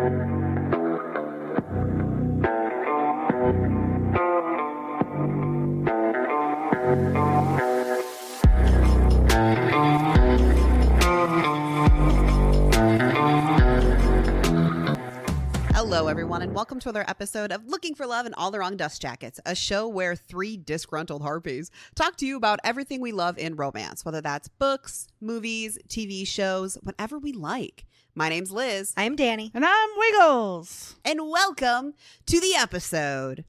Hello, everyone, and welcome to another episode of Looking for Love in All the Wrong Dust Jackets, a show where three disgruntled harpies talk to you about everything we love in romance, whether that's books, movies, TV shows, whatever we like. My name's Liz. I'm Danny. And I'm Wiggles. And welcome to the episode.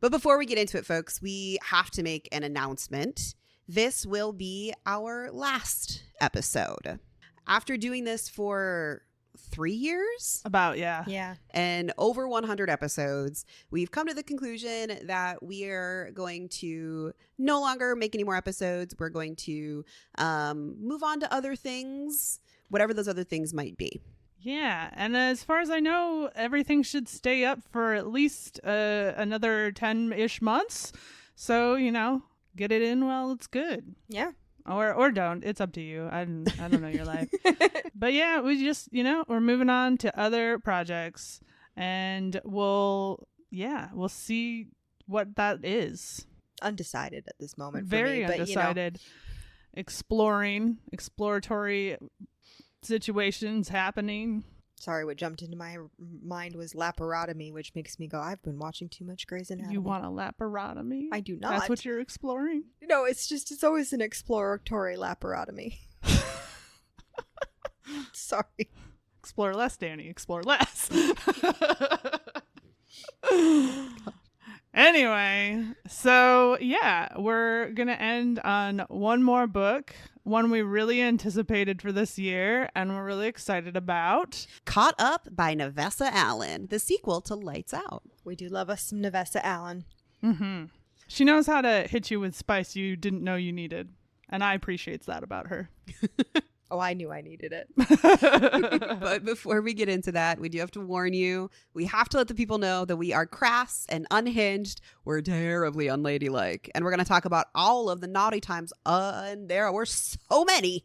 But before we get into it, folks, we have to make an announcement. This will be our last episode. After doing this for 3 years? About, yeah. Yeah. And over 100 episodes, we've come to the conclusion that we are going to no longer make any more episodes. We're going to move on to other things, whatever those other things might be. Yeah, and as far as I know, everything should stay up for at least another 10-ish months. So, you know, get it in while it's good. Yeah. Or don't. It's up to you. I don't know your life. But yeah, we just, we're moving on to other projects, and we'll see what that is. Undecided at this moment. Very for me, undecided. But, exploratory situations happening. Sorry, what jumped into my mind was laparotomy, which makes me go, I've been watching too much Grey's Anatomy. You want a laparotomy? I do not. That's what you're exploring? No, it's always an exploratory laparotomy. Sorry. Explore less, Danny. Explore less. Anyway, so yeah, we're going to end on one more book, one we really anticipated for this year and we're really excited about. Caught Up by Navessa Allen, the sequel to Lights Out. We do love us some Navessa Allen. Mm-hmm. She knows how to hit you with spice you didn't know you needed, and I appreciate that about her. Oh, I knew I needed it. But before we get into that, we do have to warn you. We have to let the people know that we are crass and unhinged. We're terribly unladylike. And we're going to talk about all of the naughty times. And there were so many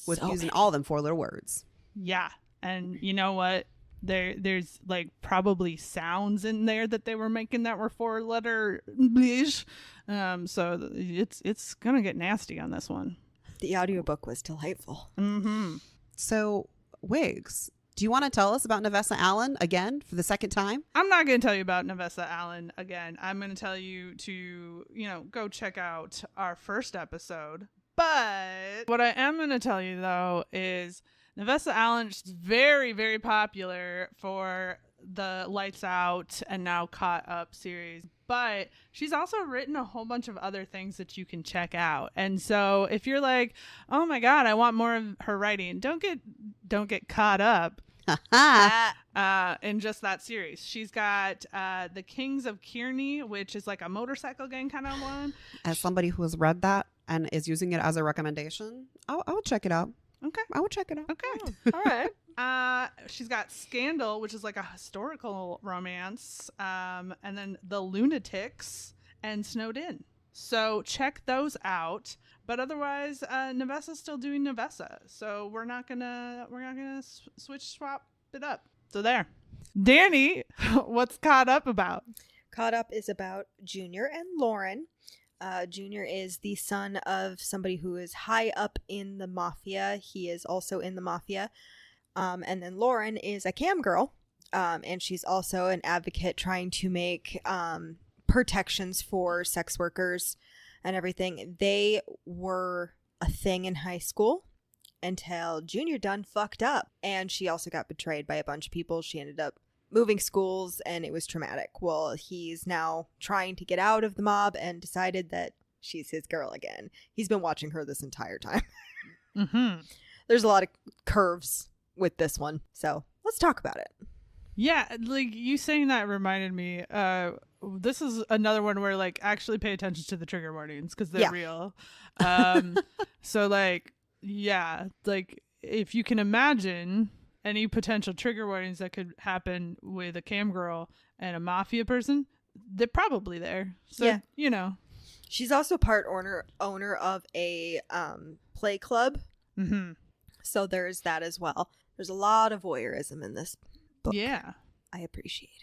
with using all them 4 little words. Yeah. And you know what? There's like probably sounds in there that they were making that were 4-letter blish. So it's going to get nasty on this one. The audiobook was delightful. Mm-hmm. So, Wiggs, do you want to tell us about Navessa Allen again for the second time? I'm not going to tell you about Navessa Allen again. I'm going to tell you to, go check out our first episode. But what I am going to tell you, though, is Navessa Allen is very, very popular for the Lights Out and now Caught Up series. But she's also written a whole bunch of other things that you can check out. And so if you're like, oh my God, I want more of her writing, don't get caught up in just that series. She's got The Kings of Kearney, which is like a motorcycle gang kind of one. As somebody who has read that and is using it as a recommendation, I would check it out. Okay. I would check it out. Okay. All right. She's got Scandal, which is like a historical romance, and then The Lunatics and Snowed In. So check those out. But otherwise, Navessa's still doing Navessa, so we're not gonna swap it up. So there, Danny, what's Caught Up about? Caught Up is about Junior and Lauren. Junior is the son of somebody who is high up in the mafia. He is also in the mafia. And then Lauren is a cam girl, and she's also an advocate trying to make protections for sex workers and everything. They were a thing in high school until Junior done fucked up. And she also got betrayed by a bunch of people. She ended up moving schools, and it was traumatic. Well, he's now trying to get out of the mob and decided that she's his girl again. He's been watching her this entire time. Mm-hmm. There's a lot of curves with this one, so let's talk about it. Yeah, like you saying that reminded me, this is another one where like actually pay attention to the trigger warnings because they're real. So like, yeah, like if you can imagine any potential trigger warnings that could happen with a cam girl and a mafia person, they're probably there. So, She's also part owner of a play club. Mm-hmm. So there's that as well. There's a lot of voyeurism in this book. Yeah. I appreciated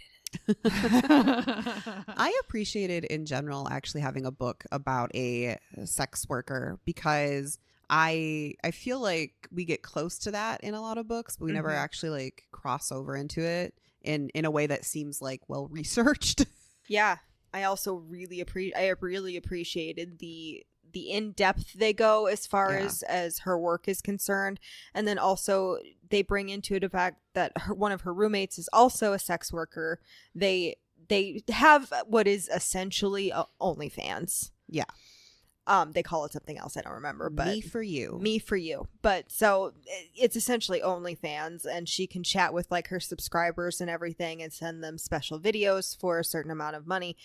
it. I appreciated in general actually having a book about a sex worker because I feel like we get close to that in a lot of books, but we never actually like cross over into it in a way that seems like well researched. Yeah, I also really appreciated the in-depth they go as far as her work is concerned, and then also they bring into it the fact that one of her roommates is also a sex worker. They have what is essentially OnlyFans. Yeah. They call it something else, I don't remember, but Me for you. But so it's essentially OnlyFans, and she can chat with like her subscribers and everything and send them special videos for a certain amount of money.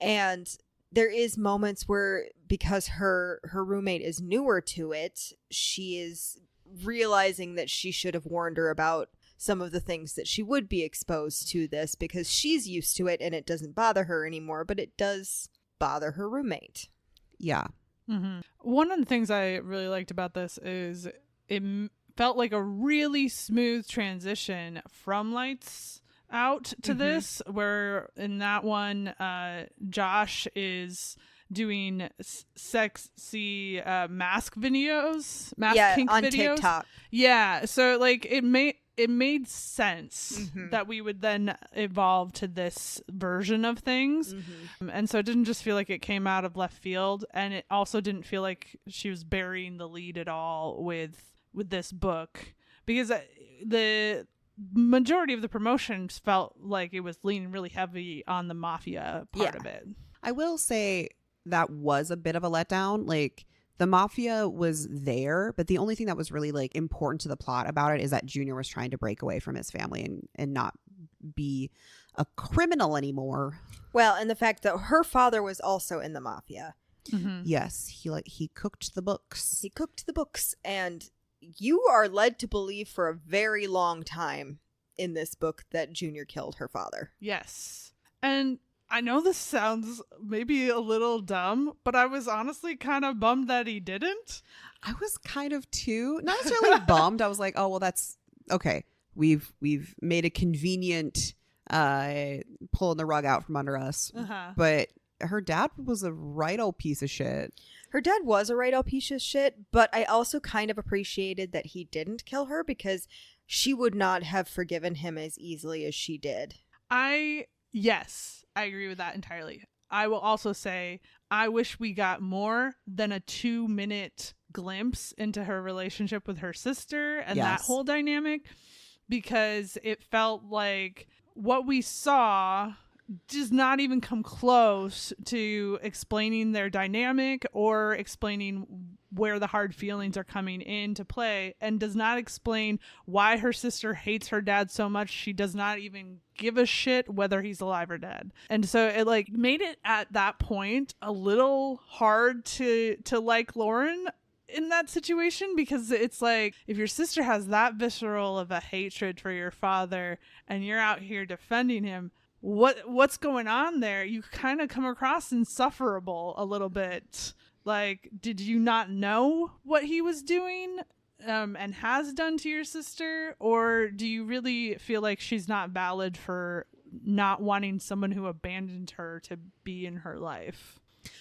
And there is moments where, because her roommate is newer to it, she is realizing that she should have warned her about some of the things that she would be exposed to this, because she's used to it and it doesn't bother her anymore, but it does bother her roommate. Yeah. Mm-hmm. One of the things I really liked about this is it felt like a really smooth transition from Lights Out to this, where in that one Josh is doing sexy mask videos, kink on videos. TikTok. Yeah, so like it made sense that we would then evolve to this version of things. And so it didn't just feel like it came out of left field, and it also didn't feel like she was burying the lead at all with this book, because the majority of the promotions felt like it was leaning really heavy on the mafia part of it. I will say that was a bit of a letdown. Like, the mafia was there, but the only thing that was really like important to the plot about it is that Junior was trying to break away from his family and not be a criminal anymore. Well, and the fact that her father was also in the mafia. Yes, he cooked the books. He cooked the books, and you are led to believe for a very long time in this book that Junior killed her father. Yes. And I know this sounds maybe a little dumb, but I was honestly kind of bummed that he didn't. I was kind of too, not necessarily bummed. I was like, oh, well, that's okay. We've made a convenient pulling the rug out from under us. But her dad was a right old piece of shit. Her dad was a right old piece of shit, but I also kind of appreciated that he didn't kill her, because she would not have forgiven him as easily as she did. Yes, I agree with that entirely. I will also say I wish we got more than a 2-minute glimpse into her relationship with her sister and that whole dynamic, because it felt like what we saw does not even come close to explaining their dynamic or explaining where the hard feelings are coming into play, and does not explain why her sister hates her dad so much she does not even give a shit whether he's alive or dead. And so it like made it at that point a little hard to like Lauren in that situation, because it's like, if your sister has that visceral of a hatred for your father and you're out here defending him, what's going on there? You kind of come across insufferable a little bit. Like, did you not know what he was doing and has done to your sister? Or do you really feel like she's not valid for not wanting someone who abandoned her to be in her life?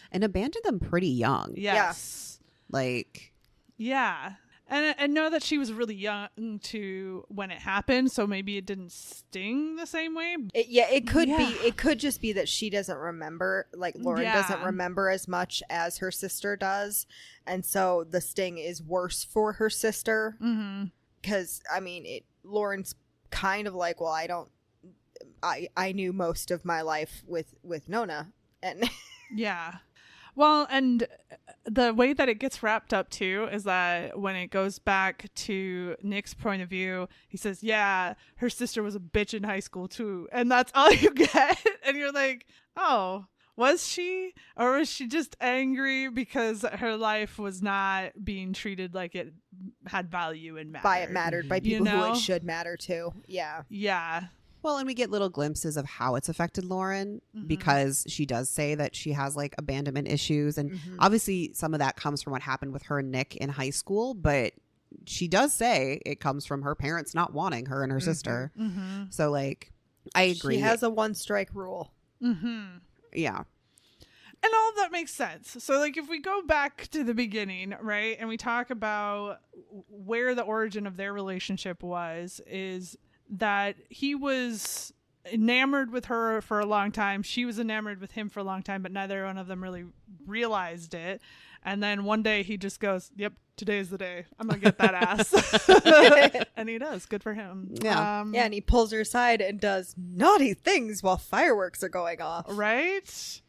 And abandoned them pretty young. Yes. Like, yeah. And know that she was really young to when it happened, so maybe it didn't sting the same way. It could be. It could just be that she doesn't remember. Like, Lauren doesn't remember as much as her sister does, and so the sting is worse for her sister. Because I mean, Lauren's kind of like, well, I knew most of my life with Nona, and yeah. Well, and the way that it gets wrapped up, too, is that when it goes back to Nick's point of view, he says, yeah, her sister was a bitch in high school, too. And that's all you get. And you're like, oh, was she? Or was she just angry because her life was not being treated like it had value and mattered? By people who it should matter to. Yeah. Yeah. Well, and we get little glimpses of how it's affected Lauren, because she does say that she has like abandonment issues. And obviously some of that comes from what happened with her and Nick in high school, but she does say it comes from her parents not wanting her and her sister. So like, I agree. She has a 1 strike rule. Yeah. And all of that makes sense. So, like, if we go back to the beginning, right, and we talk about where the origin of their relationship was, is that he was enamored with her for a long time. She was enamored with him for a long time, but neither one of them really realized it. And then one day he just goes, yep, today's the day. I'm going to get that ass. And he does. Good for him. Yeah. And he pulls her aside and does naughty things while fireworks are going off. Right?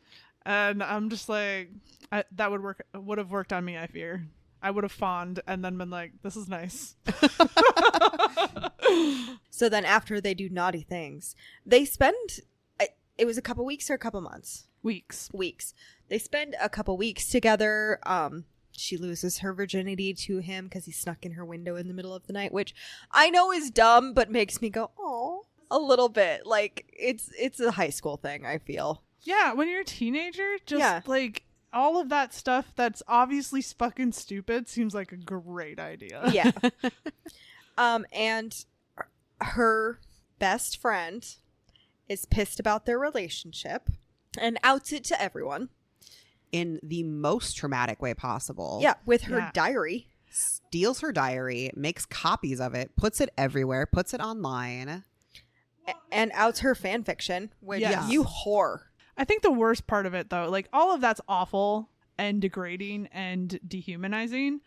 And I'm just like, that would have worked on me, I fear. I would have fawned and then been like, this is nice. So then after they do naughty things, they spend, it was a couple weeks or a couple months? Weeks. They spend a couple weeks together. She loses her virginity to him because he snuck in her window in the middle of the night, which I know is dumb, but makes me go, oh, a little bit. Like, it's a high school thing, I feel. Yeah, when you're a teenager, just like all of that stuff that's obviously fucking stupid seems like a great idea. Yeah. And her best friend is pissed about their relationship and outs it to everyone. In the most traumatic way possible. Yeah, with her diary. Steals her diary, makes copies of it, puts it everywhere, puts it online. And outs her fan fiction, which you whore. I think the worst part of it, though, like, all of that's awful and degrading and dehumanizing.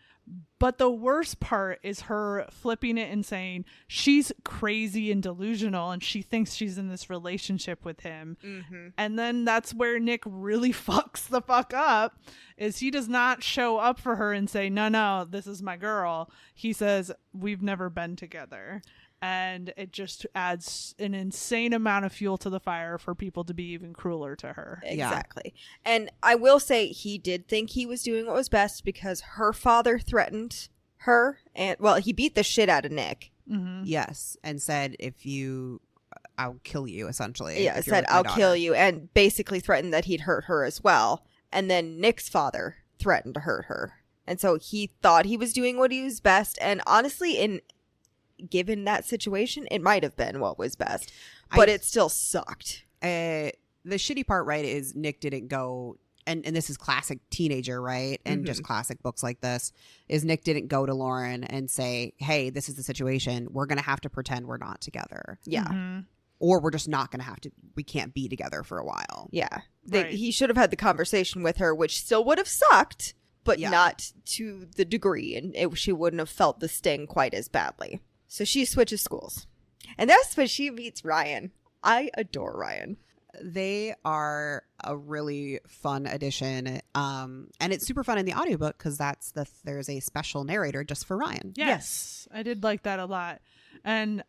But the worst part is her flipping it and saying she's crazy and delusional and she thinks she's in this relationship with him. And then that's where Nick really fucks the fuck up, is he does not show up for her and say, no, this is my girl. He says, we've never been together. And it just adds an insane amount of fuel to the fire for people to be even crueler to her. Exactly. And I will say he did think he was doing what was best because her father threatened her. And, well, he beat the shit out of Nick. Yes. And said, I'll kill you, essentially. Yeah, said, I'll kill you. And basically threatened that he'd hurt her as well. And then Nick's father threatened to hurt her. And so he thought he was doing what he was best. And honestly, given that situation, it might have been what was best, but it still sucked. The shitty part, right, is Nick didn't go, and this is classic teenager, right, and just classic books like this, is Nick didn't go to Lauren and say, hey, this is the situation, we're gonna have to pretend we're not together. Or we're just not gonna have to, we can't be together for a while. He should have had the conversation with her, which still would have sucked, but not to the degree, and she wouldn't have felt the sting quite as badly. So she switches schools. And that's when she meets Ryan. I adore Ryan. They are a really fun addition. And it's super fun in the audiobook because there's a special narrator just for Ryan. Yes. I did like that a lot. And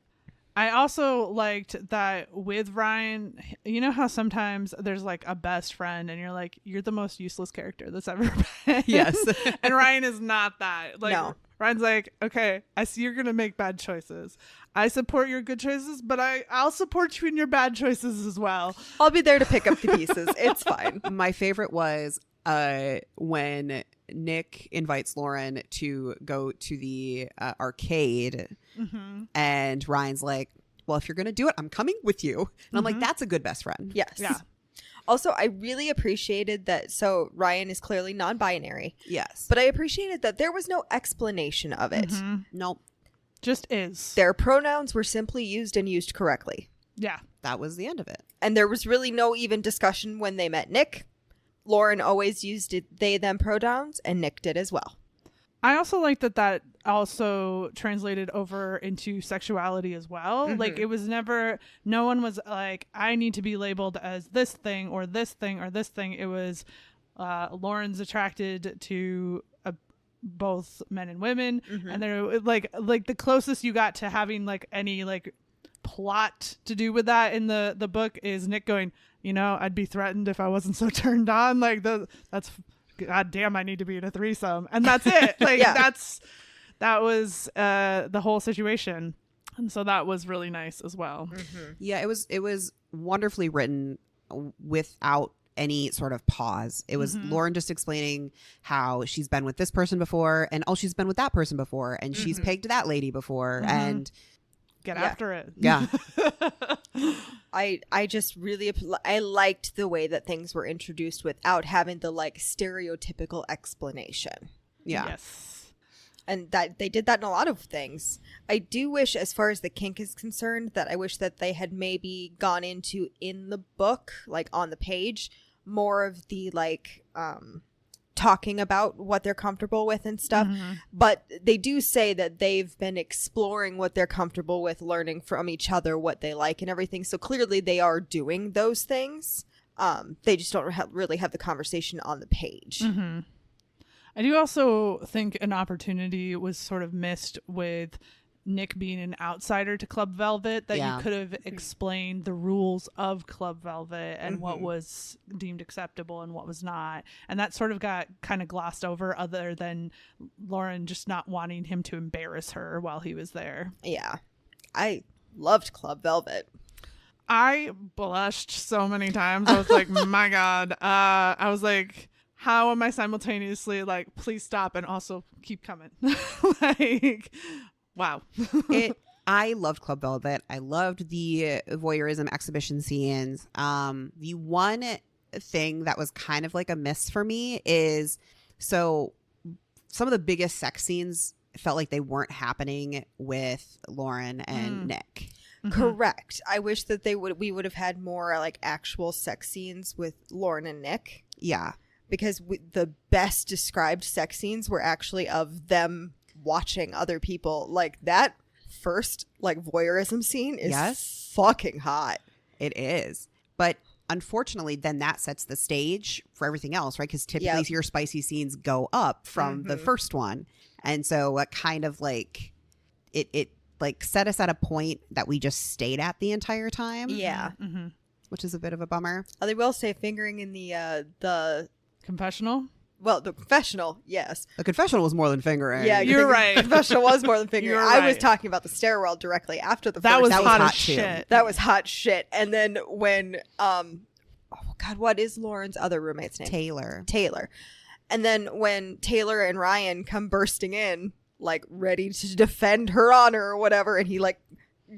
I also liked that with Ryan, you know how sometimes there's like a best friend and you're like, you're the most useless character that's ever been. Yes. And Ryan is not that. Like, no. Ryan's like, okay, I see you're going to make bad choices. I support your good choices, but I'll support you in your bad choices as well. I'll be there to pick up the pieces. It's fine. My favorite was when Nick invites Lauren to go to the arcade and Ryan's like, well, if you're going to do it, I'm coming with you. And I'm like, that's a good best friend. Yes. Yeah. Also, I really appreciated that. So Ryan is clearly non-binary. Yes. But I appreciated that there was no explanation of it. Nope. Just is. Their pronouns were simply used and used correctly. Yeah. That was the end of it. And there was really no even discussion when they met Nick. Lauren always used they, them pronouns, and Nick did as well. I also like that also translated over into sexuality as well. Like, it was never, no one was like, I need to be labeled as this thing or this thing or this thing. It was Lauren's attracted to both men and women. And they're like the closest you got to having like any like plot to do with that in the book is Nick going, I'd be threatened if I wasn't so turned on. Like that's God damn, I need to be in a threesome. And that's it. Like that was the whole situation. And so that was really nice as well. Yeah, it was wonderfully written without any sort of pause. It was Lauren just explaining how she's been with this person before, and she's been with that person before, and she's pegged that lady before, and get after it. Yeah. I just really I liked the way that things were introduced without having the like stereotypical explanation. Yeah. Yes. And that they did that in a lot of things. I do wish, as far as the kink is concerned, that I wish that they had maybe gone into in the book, like on the page, more of the like talking about what they're comfortable with and stuff. But they do say that they've been exploring what they're comfortable with, learning from each other what they like and everything. So clearly they are doing those things. They just don't really have the conversation on the page. I do also think an opportunity was sort of missed with Nick being an outsider to Club Velvet, that you could have explained the rules of Club Velvet and what was deemed acceptable and what was not. And that sort of got kind of glossed over, other than Lauren just not wanting him to embarrass her while he was there. Yeah. I loved Club Velvet. I blushed so many times. I was like, my God. I was like, how am I simultaneously like, please stop and also keep coming? Like, wow. I loved Club Velvet. I loved the voyeurism exhibition scenes. The one thing that was kind of like a miss for me is, so some of the biggest sex scenes felt like they weren't happening with Lauren and Nick. Correct. I wish that we would have had more like actual sex scenes with Lauren and Nick. Yeah. Because the best described sex scenes were actually of them watching other people. Like that first like voyeurism scene is fucking hot. It is. But unfortunately, then that sets the stage for everything else, right? Because typically your spicy scenes go up from the first one. And so it kind of like it like set us at a point that we just stayed at the entire time. Yeah. Which is a bit of a bummer. They will say fingering in the confessional. Well, the confessional, yes. The confessional was more than fingering. Yeah, you're right. The confessional was more than fingering. You're I was right. talking about the stairwell directly after the That first. was that hot was as hot too. shit. That was hot shit. And then when oh God, what is Lauren's other roommate's name? Taylor. And then when Taylor and Ryan come bursting in, like ready to defend her honor or whatever, and he like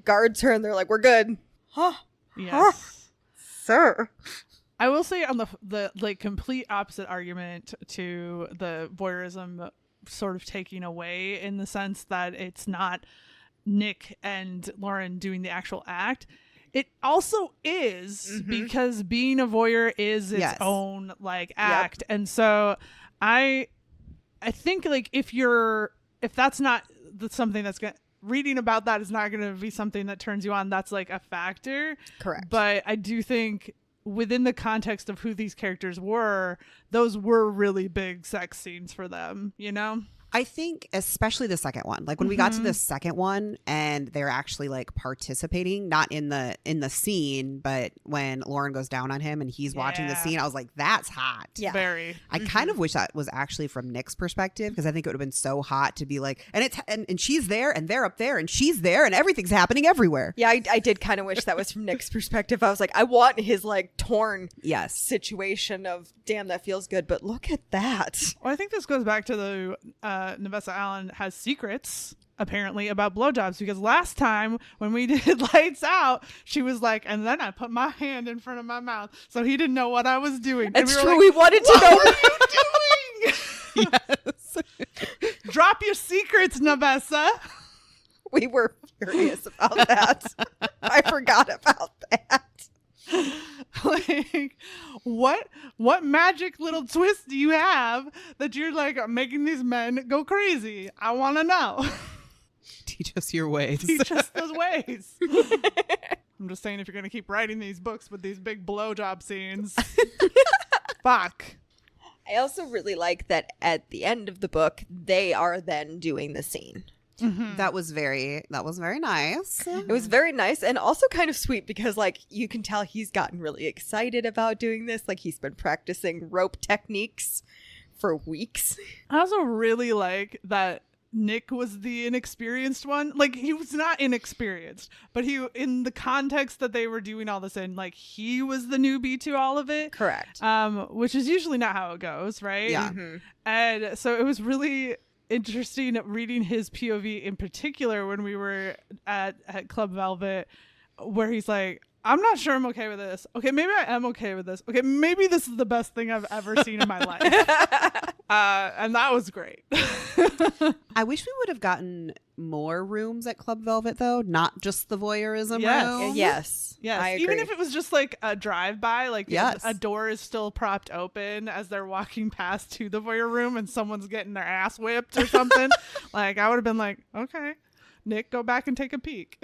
guards her, and they're like, "We're good." Huh? Yes. Sir. I will say on the like complete opposite argument to the voyeurism sort of taking away, in the sense that it's not Nick and Lauren doing the actual act. It also is, because being a voyeur is its own like act. And so I think like if that's not something that's going to, reading about that is not going to be something that turns you on, that's like a factor. Correct. But I do think within the context of who these characters were, those were really big sex scenes for them, you know? I think especially the second one, like when we got to the second one and they're actually like participating, not in the scene, but when Lauren goes down on him and he's watching the scene, I was like, that's hot. Yeah. Very. I kind of wish that was actually from Nick's perspective, because I think it would have been so hot to be like, and she's there and they're up there and she's there and everything's happening everywhere. Yeah, I did kind of wish that was from Nick's perspective. I was like, I want his like torn situation of, damn, that feels good, but look at that. Well, I think this goes back to the Navessa Allen has secrets apparently about blowjobs, because last time when we did Lights Out, she was like, and then I put my hand in front of my mouth, so he didn't know what I was doing. It's we true. Like, we wanted to know what are you doing. Yes. Drop your secrets, Navessa. We were furious about that. I forgot about that. Like, what magic little twist do you have that you're like making these men go crazy? I want to know. Teach us your ways. Teach us those ways. I'm just saying, if you're going to keep writing these books with these big blowjob scenes, fuck. I also really like that at the end of the book, they are then doing the scene. That was very nice. It was very nice and also kind of sweet, because like you can tell he's gotten really excited about doing this. Like he's been practicing rope techniques for weeks. I also really like that Nick was the inexperienced one. Like, he was not inexperienced, but he, in the context that they were doing all this in, like, he was the newbie to all of it. Correct. Which is usually not how it goes, right? Yeah. Mm-hmm. And so it was really interesting reading his POV in particular when we were at Club Velvet, where he's like, I'm not sure I'm okay with this. Okay, maybe I am okay with this. Okay, maybe this is the best thing I've ever seen in my life. And that was great. I wish we would have gotten more rooms at Club Velvet, though, not just the voyeurism Yes. room. Yes. Yes, I agree. even if it was just like a drive-by, like Yes. a door is still propped open as they're walking past to the voyeur room and someone's getting their ass whipped or something. Like, I would have been like, okay, Nick, go back and take a peek.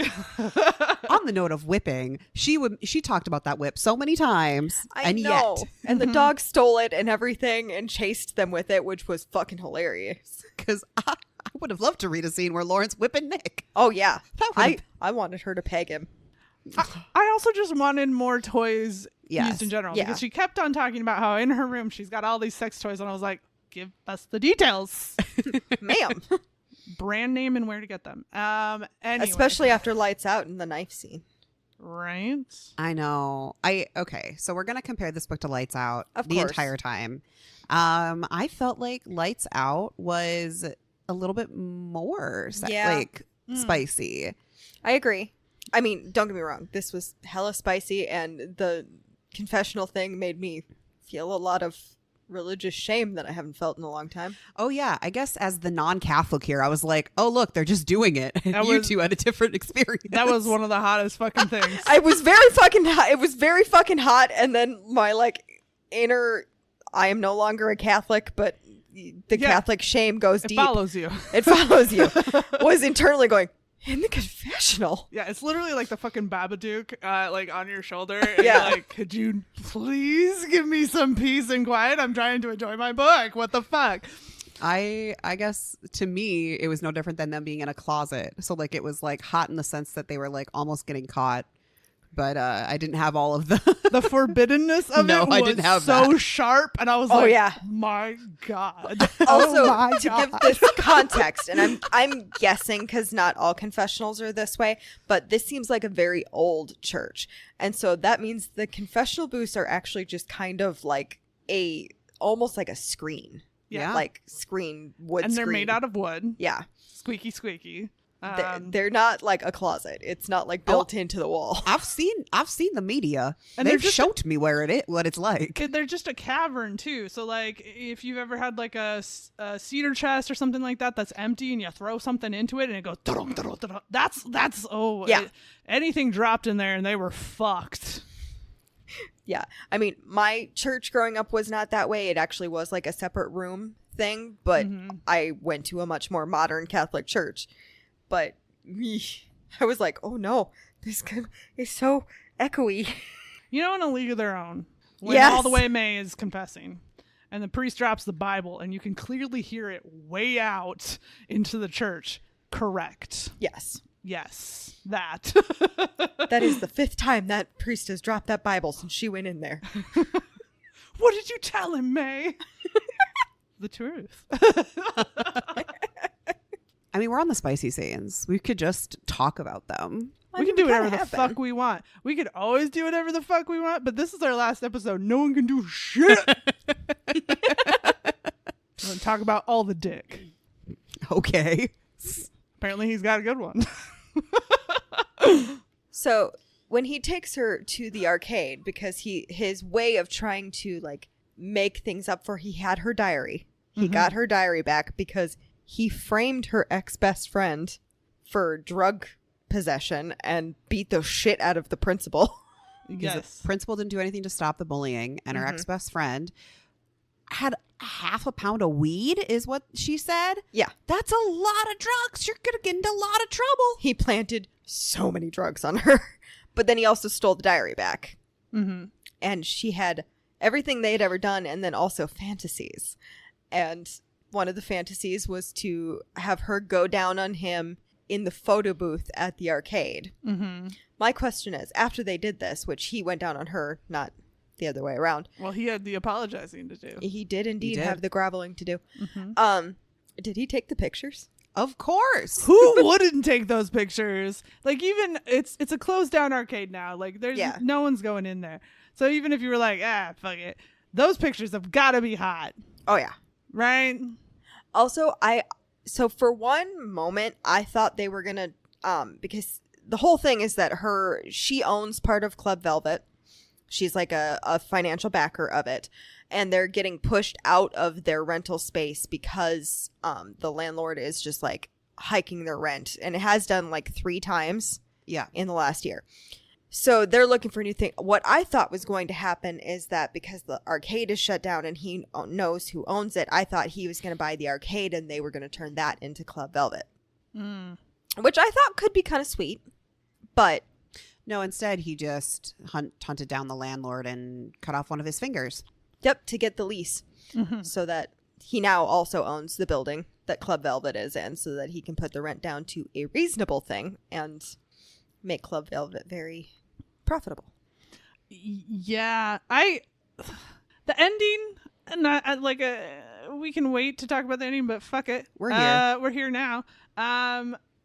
On the note of whipping, she talked about that whip so many times, I know. yet, And the dog stole it and everything and chased them with it, which was fucking hilarious. because I would have loved to read a scene where Lauren's whipping Nick. Oh yeah, That would I wanted her to peg him. I also just wanted more toys Yes. used in general, Yeah. because she kept on talking about how in her room she's got all these sex toys, and I was like, give us the details. Ma'am. Brand name and where to get them. Anyway. Especially after Lights Out in the knife scene. Right? I know. Okay, so we're gonna compare this book to Lights Out Of the course. entire time. I felt like Lights Out was a little bit more Yeah. spicy. I agree. I mean, don't get me wrong. This was hella spicy, and the confessional thing made me feel a lot of religious shame that I haven't felt in a long time. Oh yeah, I guess as the non-Catholic here, I was like, oh look, they're just doing it. And That you was- two had a different experience. That was one of the hottest fucking things. I was very fucking hot. It was very fucking hot, and then my inner, I am no longer a Catholic, but the Yeah. Catholic shame goes It deep. follows you. It follows you. Was internally going in the confessional. Yeah, it's literally like the fucking Babadook, like on your shoulder. And Yeah. you're like, could you please give me some peace and quiet? I'm trying to enjoy my book. What the fuck? I guess to me it was no different than them being in a closet. So like it was like hot in the sense that they were like almost getting caught. But I didn't have all of the The forbiddenness of No, it I was didn't have so that. sharp. And I was Oh, like, yeah. my God. Also, Oh my to God. give this context, and I'm guessing because not all confessionals are this way, but this seems like a very old church, and so that means the confessional booths are actually just kind of like almost like a screen, Yeah. like screen wood, And they're screen. made out of wood. Yeah, Squeaky, squeaky. they're not like a closet. It's not like built into the wall. I've seen the media. And They've they're just- showed me what it's like. They're just a cavern too. So like if you've ever had like a cedar chest or something like that that's empty and you throw something into it and it goes da-dum, da-dum, da-dum, that's Yeah. anything dropped in there and they were fucked. Yeah, I mean, my church growing up was not that way. It actually was like a separate room thing, but I went to a much more modern Catholic church. But I was like, oh no, this is so echoey. You know, in a league of their own. When Yes. All the Way May is confessing. And the priest drops the Bible and you can clearly hear it way out into the church. Correct. Yes, Yes. That. that is the 5th time that priest has dropped that Bible since she went in there. What did you tell him, May? The truth. I mean, we're on the spicy scenes. We could just talk about them. We can do whatever the have fuck been. we want. We could always do whatever the fuck we want, but this is our last episode. No one can do shit. We're going to talk about all the dick. Okay. Apparently he's got a good one. So when he takes her to the arcade, because his way of trying to like make things up for, he had her diary. He got her diary back because he framed her ex-best friend for drug possession and beat the shit out of the principal. Yes. The principal didn't do anything to stop the bullying, and her ex-best friend had half a pound of weed, is what she said. Yeah. That's a lot of drugs. You're going to get into a lot of trouble. He planted so many drugs on her. But then he also stole the diary back. Mm-hmm. And she had everything they had ever done and then also fantasies. And one of the fantasies was to have her go down on him in the photo booth at the arcade. Mm-hmm. My question is, after they did this, which he went down on her, not the other way around. Well, he had the apologizing to do. He did indeed did. have the groveling to do. Mm-hmm. Did he take the pictures? Of course. Who wouldn't take those pictures? Like, even it's a closed down arcade now. Like, there's no one's going in there. So even if you were like, fuck it, those pictures have got to be hot. Oh yeah. Right. Also, so for one moment I thought they were gonna because the whole thing is that she owns part of Club Velvet. She's like a financial backer of it, and they're getting pushed out of their rental space because the landlord is just like hiking their rent, and it has done like 3 times in the last year. So they're looking for a new thing. What I thought was going to happen is that because the arcade is shut down and he knows who owns it, I thought he was going to buy the arcade and they were going to turn that into Club Velvet. Which I thought could be kind of sweet. But no, instead he just hunted down the landlord and cut off one of his fingers. Yep, to get the lease. So that he now also owns the building that Club Velvet is in, so that he can put the rent down to a reasonable thing and make Club Velvet very profitable. Yeah, the ending, and I like we can wait to talk about the ending, but fuck it, we're here now.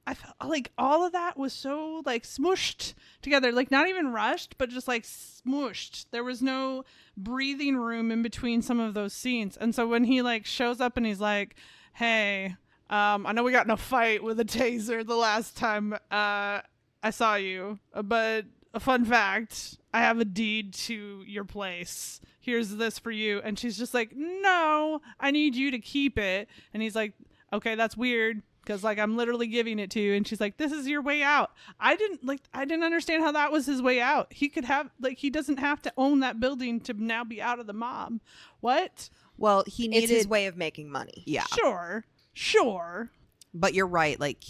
I felt like all of that was so like smooshed together, like not even rushed, but just like smooshed. There was no breathing room in between some of those scenes. And so when he like shows up and he's like, hey, I know we got in a fight with a taser the last time I saw you, but a fun fact, I have a deed to your place. Here's this for you. And she's just like, no, I need you to keep it. And he's like, okay, that's weird, because like I'm literally giving it to you. And she's like, this is your way out. I didn't understand how that was his way out. He could have, like, he doesn't have to own that building to now be out of the mob. What? Well, he needed... It's his way of making money. Yeah. Sure. But you're right. Like,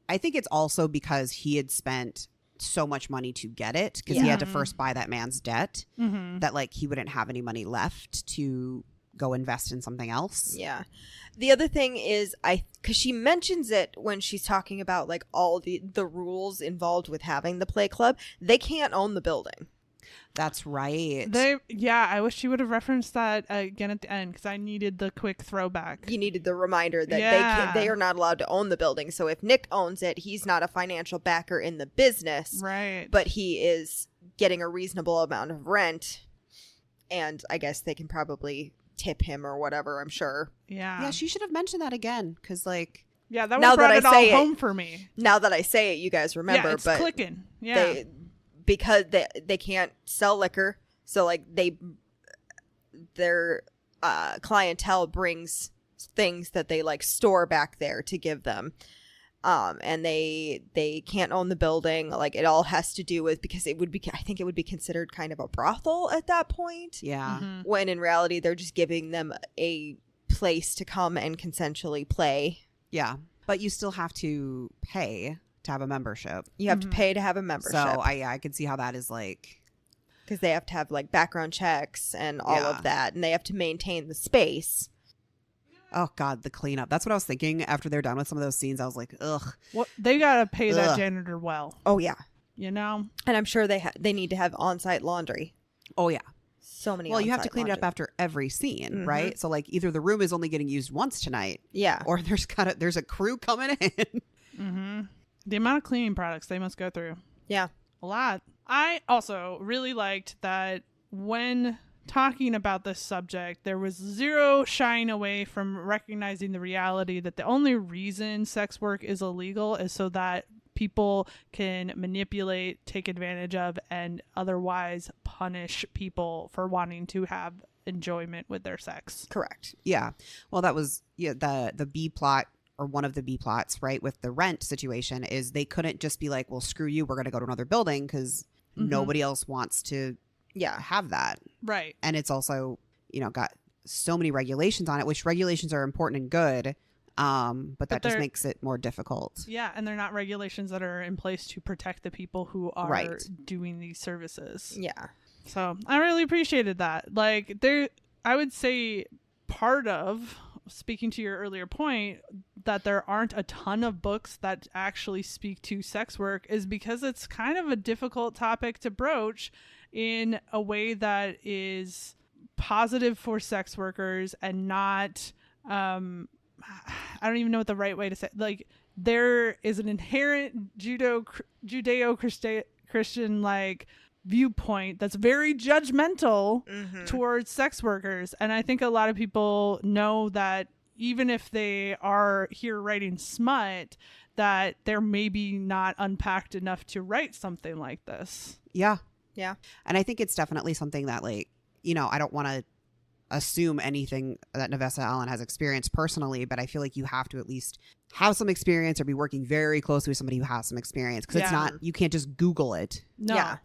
I think it's also because he had spent so much money to get it, because he had to first buy that man's debt, that like he wouldn't have any money left to go invest in something else. Yeah. The other thing is, because she mentions it when she's talking about like all the rules involved with having the play club, they can't own the building. That's right. I wish she would have referenced that again at the end, because I needed the quick throwback. You needed the reminder that they are not allowed to own the building. So if Nick owns it, he's not a financial backer in the business, right? But he is getting a reasonable amount of rent, and I guess they can probably tip him or whatever. I'm sure. Yeah. She should have mentioned that again, because like. Yeah, that would brought it all home for me. Now that I say it, you guys remember. Yeah, it's but clicking. Yeah. Because they can't sell liquor, so like their clientele brings things that they like store back there to give them, and they can't own the building. Like, it all has to do with, because I think it would be considered kind of a brothel at that point. Yeah. When in reality they're just giving them a place to come and consensually play. Yeah, but you still have to pay to have a membership. You have to pay to have a membership. So I could see how that is like, because they have to have like background checks and all of that, and they have to maintain the space. Oh God, the cleanup. That's what I was thinking after they're done with some of those scenes. I was like, ugh. What, they gotta pay that janitor well. Oh yeah, you know. And I'm sure they need to have on-site laundry. Oh yeah. So many. Well, you have to clean it up after every scene, right? So like either the room is only getting used once tonight, or there's a crew coming in. The amount of cleaning products they must go through. Yeah. A lot. I also really liked that when talking about this subject, there was zero shying away from recognizing the reality that the only reason sex work is illegal is so that people can manipulate, take advantage of, and otherwise punish people for wanting to have enjoyment with their sex. Correct. Yeah. Well, that was the B plot, or one of the B plots, right, with the rent situation, is they couldn't just be like, well, screw you, we're going to go to another building, because nobody else wants to have that. Right. And it's also, got so many regulations on it, which regulations are important and good, but that just makes it more difficult. Yeah, and they're not regulations that are in place to protect the people who are doing these services. Yeah. So I really appreciated that. Like, I would say part of, speaking to your earlier point, that there aren't a ton of books that actually speak to sex work is because it's kind of a difficult topic to broach in a way that is positive for sex workers and not I don't even know what the right way to say it. Like, there is an inherent Judeo-Christian like viewpoint that's very judgmental towards sex workers. And I think a lot of people know that even if they are here writing smut, that they're maybe not unpacked enough to write something like this. Yeah. Yeah. And I think it's definitely something that, like, you know, I don't want to assume anything that Navessa Allen has experienced personally, but I feel like you have to at least have some experience or be working very closely with somebody who has some experience, because it's not, you can't just Google it. No. Yeah.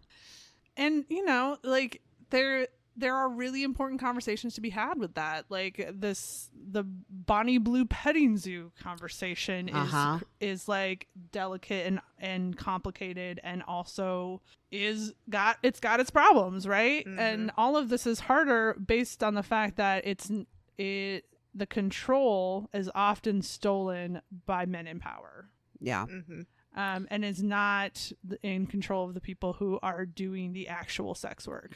And, you know, like, there are really important conversations to be had with that. Like, the Bonnie Blue petting zoo conversation is like delicate and complicated, and also it's got its problems, right? And all of this is harder based on the fact that the control is often stolen by men in power. Yeah. And is not in control of the people who are doing the actual sex work.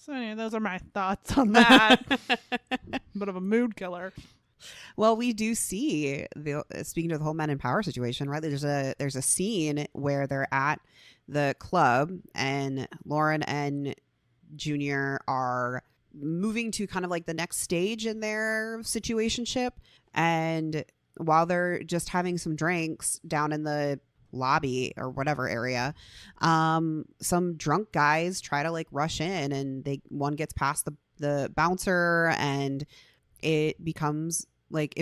So anyway, those are my thoughts on that. Bit of a mood killer. Well, we do see speaking of the whole men in power situation, right? There's a scene where they're at the club and Lauren and Junior are moving to kind of like the next stage in their situationship, and while they're just having some drinks down in the lobby or whatever area, some drunk guys try to like rush in, and one gets past the bouncer, and it becomes like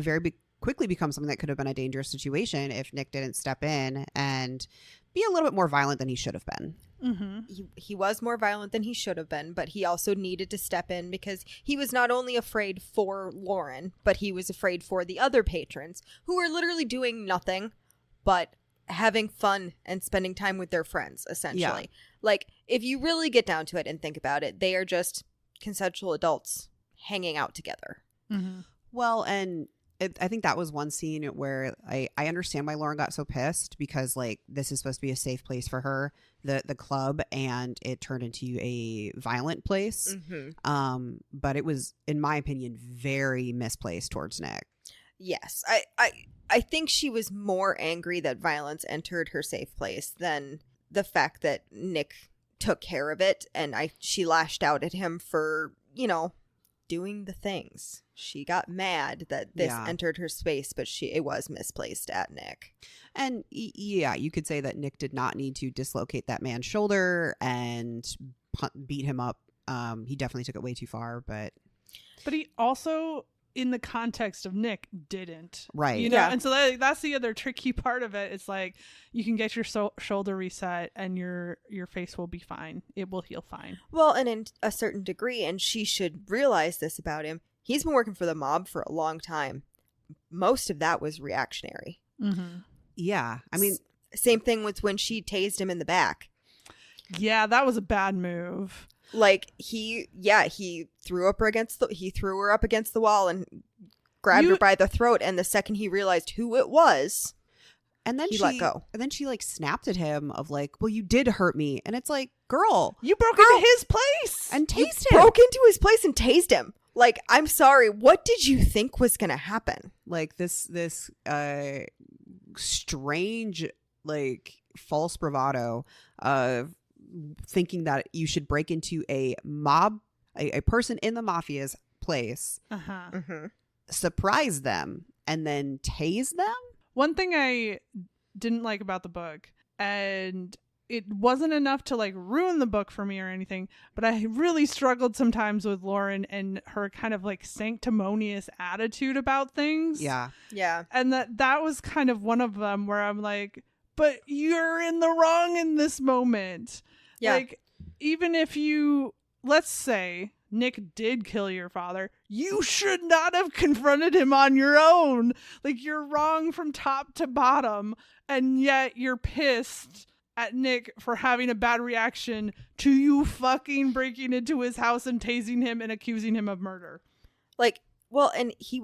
quickly becomes something that could have been a dangerous situation if Nick didn't step in and be a little bit more violent than he should have been. He was more violent than he should have been, but he also needed to step in because he was not only afraid for Lauren, but he was afraid for the other patrons who were literally doing nothing but having fun and spending time with their friends, essentially. Yeah. Like, if you really get down to it and think about it, they are just consensual adults hanging out together. Well, and I think that was one scene where I understand why Lauren got so pissed, because like this is supposed to be a safe place for her, the club, and it turned into a violent place. But it was, in my opinion, very misplaced towards Nick. Yes, I think she was more angry that violence entered her safe place than the fact that Nick took care of it, and she lashed out at him for, you know, doing the things. She got mad that this entered her space, but it was misplaced at Nick. And yeah, you could say that Nick did not need to dislocate that man's shoulder and beat him up. He definitely took it way too far, but he also, in the context of Nick, didn't. Right. You know, and so that's the other tricky part of it. It's like, you can get your shoulder reset and your face will be fine. It will heal fine. Well, and in a certain degree, and she should realize this about him, he's been working for the mob for a long time. Most of that was reactionary. Yeah. I mean, same thing with when she tased him in the back. Yeah, that was a bad move. Like, he threw her up against the wall and grabbed her by the throat, and the second he realized who it was, and then he let go. And then she like snapped at him of like, well, you did hurt me. And it's like, girl, you broke into his place and tased him. Broke into his place and tased him. Like, I'm sorry, what did you think was gonna happen? Like this strange, like, false bravado of thinking that you should break into a person in the mafia's place, surprise them, and then tase them. One thing I didn't like about the book, and it wasn't enough to like ruin the book for me or anything, but I really struggled sometimes with Lauren and her kind of like sanctimonious attitude about things. Yeah. And that was kind of one of them where I'm like, but you're in the wrong in this moment. Yeah. Like, even if let's say Nick did kill your father, you should not have confronted him on your own. Like, you're wrong from top to bottom, and yet you're pissed at Nick for having a bad reaction to you fucking breaking into his house and tasing him and accusing him of murder. Like, well, and he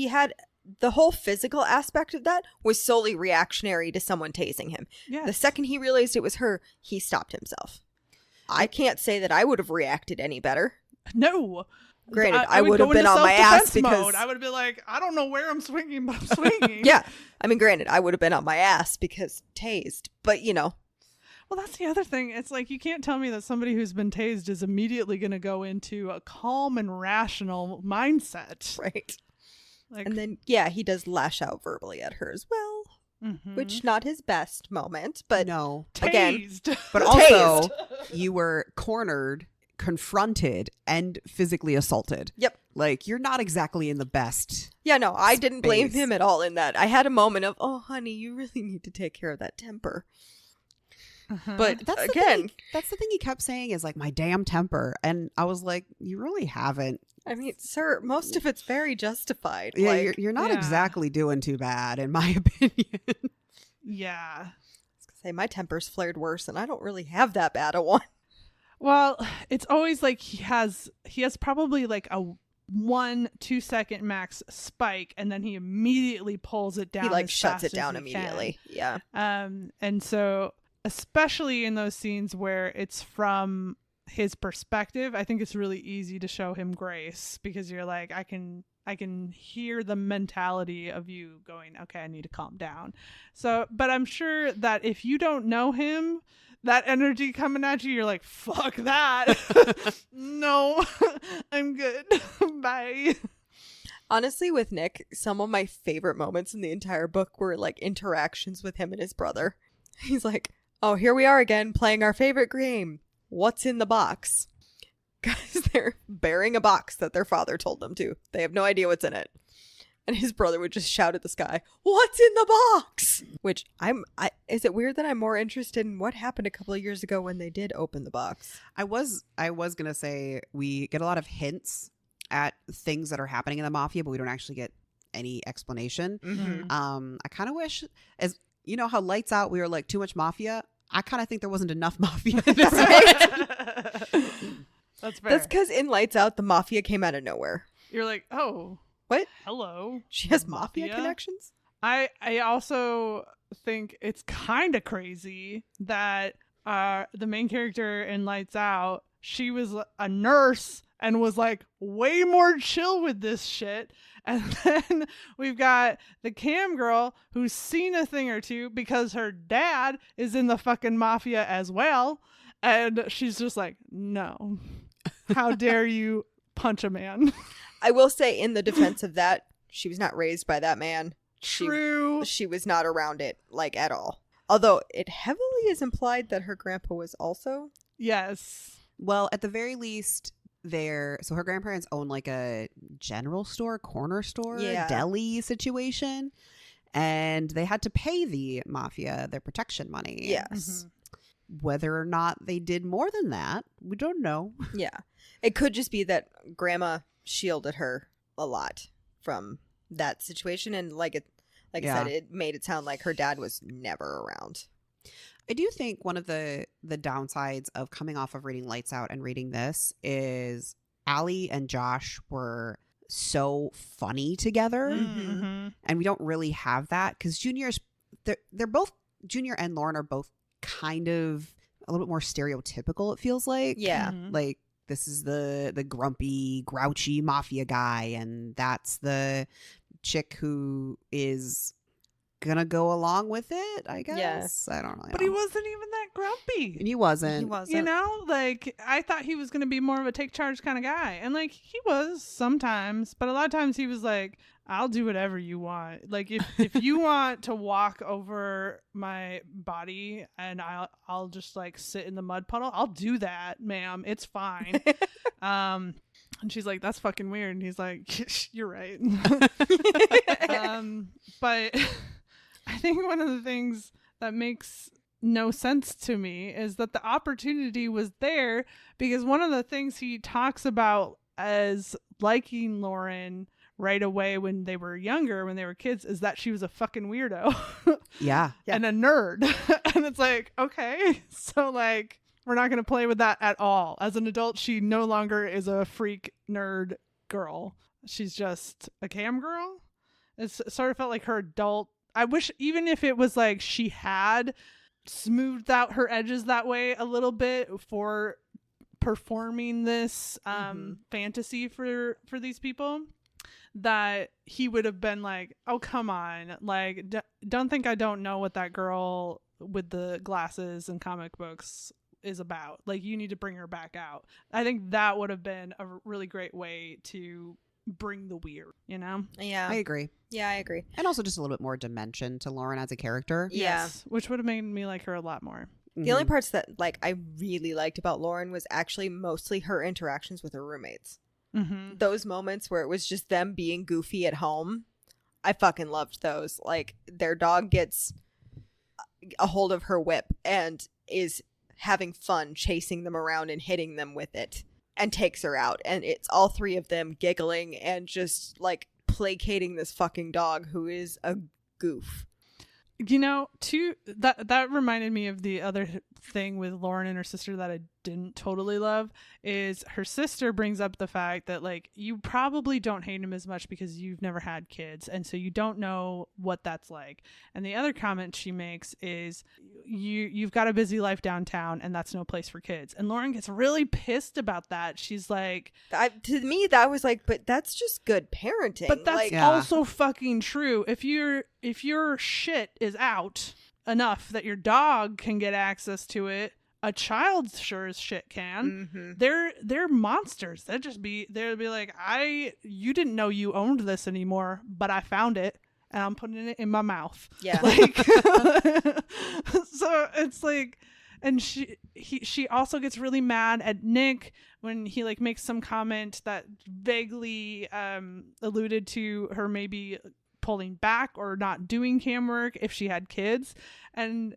had the whole physical aspect of that was solely reactionary to someone tasing him. Yes. The second he realized it was her, he stopped himself. I can't say that I would have reacted any better. No. Granted, I would have been on my ass because mode. I would have been like, I don't know where I'm swinging, but I'm swinging. yeah. I mean, granted, I would have been on my ass because tased, but Well, that's the other thing. It's like, you can't tell me that somebody who's been tased is immediately going to go into a calm and rational mindset. Right. Like, And then, yeah, he does lash out verbally at her as well, which not his best moment, but No. again, tased. But also, you were cornered, confronted, and physically assaulted. Yep. Like, you're not exactly in the best. Yeah, no, I didn't blame space. him at all in that. I had a moment of, oh, honey, you really need to take care of that temper. But That's again, the thing he kept saying is like, my damn temper. And I was like, you really haven't. I mean, sir, most of it's very justified. Yeah, Like, you're not Yeah. exactly doing too bad, in my opinion. Yeah. say my temper's flared worse, and I don't really have that bad a one. Well, it's always like he has probably like a 1-2 second max spike, and then he immediately pulls it down. He like as shuts fast it down as he immediately. Yeah. can. And so especially in those scenes where it's from his perspective, I think it's really easy to show him grace, because you're like, I can hear the mentality of you going, okay, I need to calm down. So, but I'm sure that if you don't know him, that energy coming at you, you're like, fuck that. No, I'm good. Bye. Honestly, with Nick, some of my favorite moments in the entire book were like interactions with him and his brother. He's like, oh, here we are again playing our favorite game. What's in the box? Guys, they're bearing a box that their father told them to. They have no idea what's in it. And his brother would just shout at the sky, what's in the box? Which is it weird that I'm more interested in what happened a couple of years ago when they did open the box? I was gonna say we get a lot of hints at things that are happening in the mafia, but we don't actually get any explanation. Mm-hmm. I kind of wish, as you know how Lights Out, we were like, too much mafia. I kind of think there wasn't enough mafia in this. That's fair. That's because in Lights Out, the mafia came out of nowhere. You're like, oh, What? hello. She has mafia connections? I also think it's kind of crazy that the main character in Lights Out, she was a nurse and was like way more chill with this shit. And then we've got the cam girl who's seen a thing or two because her dad is in the fucking mafia as well. And she's just like, no, how dare you punch a man? I will say, in the defense of that, she was not raised by that man. True. She was not around it, like, at all. Although it heavily is implied that her grandpa was also. Yes. Well, at the very least, so her grandparents own like a general store, corner store, Yeah. deli situation, and they had to pay the mafia their protection money. Yes. Whether or not they did more than that, we don't know. Yeah. It could just be that grandma shielded her a lot from that situation. And like I said, it made it sound like her dad was never around. I do think one of the downsides of coming off of reading Lights Out and reading this is Allie and Josh were so funny together. Mm-hmm. And we don't really have that because they're both, Junior and Lauren are both kind of a little bit more stereotypical, it feels like. Yeah. Mhm. Like, this is the grumpy, grouchy mafia guy, and that's the chick who is gonna go along with it, I guess. I don't know. But he wasn't even that grumpy. And he wasn't. He wasn't. You know, like, I thought he was going to be more of a take charge kind of guy. And, like, he was sometimes. But a lot of times he was like, I'll do whatever you want. Like, if you want to walk over my body and I'll just, like, sit in the mud puddle, I'll do that, ma'am. It's fine. And she's like, that's fucking weird. And he's like, you're right. But I think one of the things that makes no sense to me is that the opportunity was there, because one of the things he talks about as liking Lauren right away when they were younger, when they were kids, is that she was a fucking weirdo. Yeah. And a nerd. And it's like, okay, so like, we're not going to play with that at all. As an adult, she no longer is a freak nerd girl. She's just a cam girl. It sort of felt like her adult. I wish, even if it was like she had smoothed out her edges that way a little bit for performing this fantasy for these people, that he would have been like, oh, come on, like, don't think I don't know what that girl with the glasses and comic books is about. Like, you need to bring her back out. I think that would have been a really great way to bring the weird, you know? Yeah. I agree. Yeah, I agree. And also just a little bit more dimension to Lauren as a character. Yeah. Yes, which would have made me like her a lot more. The only parts that like I really liked about Lauren was actually mostly her interactions with her roommates. Those moments where it was just them being goofy at home, I fucking loved those. Like, their dog gets a hold of her whip and is having fun chasing them around and hitting them with it and takes her out, and it's all three of them giggling and just like placating this fucking dog who is a goof. You know, that reminded me of the other thing with Lauren and her sister that I didn't totally love, is her sister brings up the fact that, like, you probably don't hate him as much because you've never had kids, and so you don't know what that's like. And the other comment she makes is, you've got a busy life downtown and that's no place for kids. And Lauren gets really pissed about that. She's like, to me that was like, but that's just good parenting. But that's like, also fucking true. If your shit is out enough that your dog can get access to it, a child sure as shit can. They're monsters. They'll be like, you didn't know you owned this anymore, but I found it and I'm putting it in my mouth. Yeah. Like, so it's like, and she also gets really mad at Nick when he like makes some comment that vaguely alluded to her maybe pulling back or not doing cam work if she had kids. And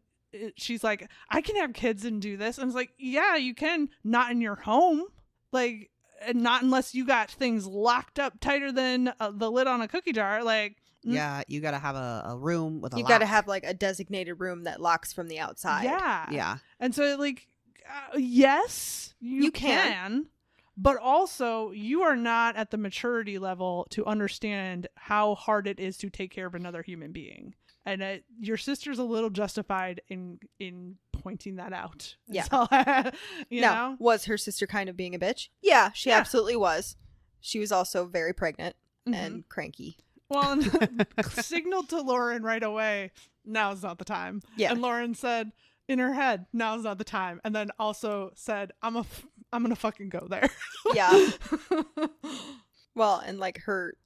she's like, I can have kids and do this. And it's like, yeah, you can, not in your home. Like, and not unless you got things locked up tighter than the lid on a cookie jar. Like, yeah, you got to have a room with a you lock. got to have like a designated room that locks from the outside. Yeah. And so like, yes, you can. But also, you are not at the maturity level to understand how hard it is to take care of another human being. And your sister's a little justified in pointing that out. Yeah. So, you know? Was her sister kind of being a bitch? Yeah, she absolutely was. She was also very pregnant and cranky. Well, and signaled to Lauren right away, now's not the time. Yeah. And Lauren said in her head, now's not the time. And then also said, I'm going to fucking go there. Yeah. Well, and like her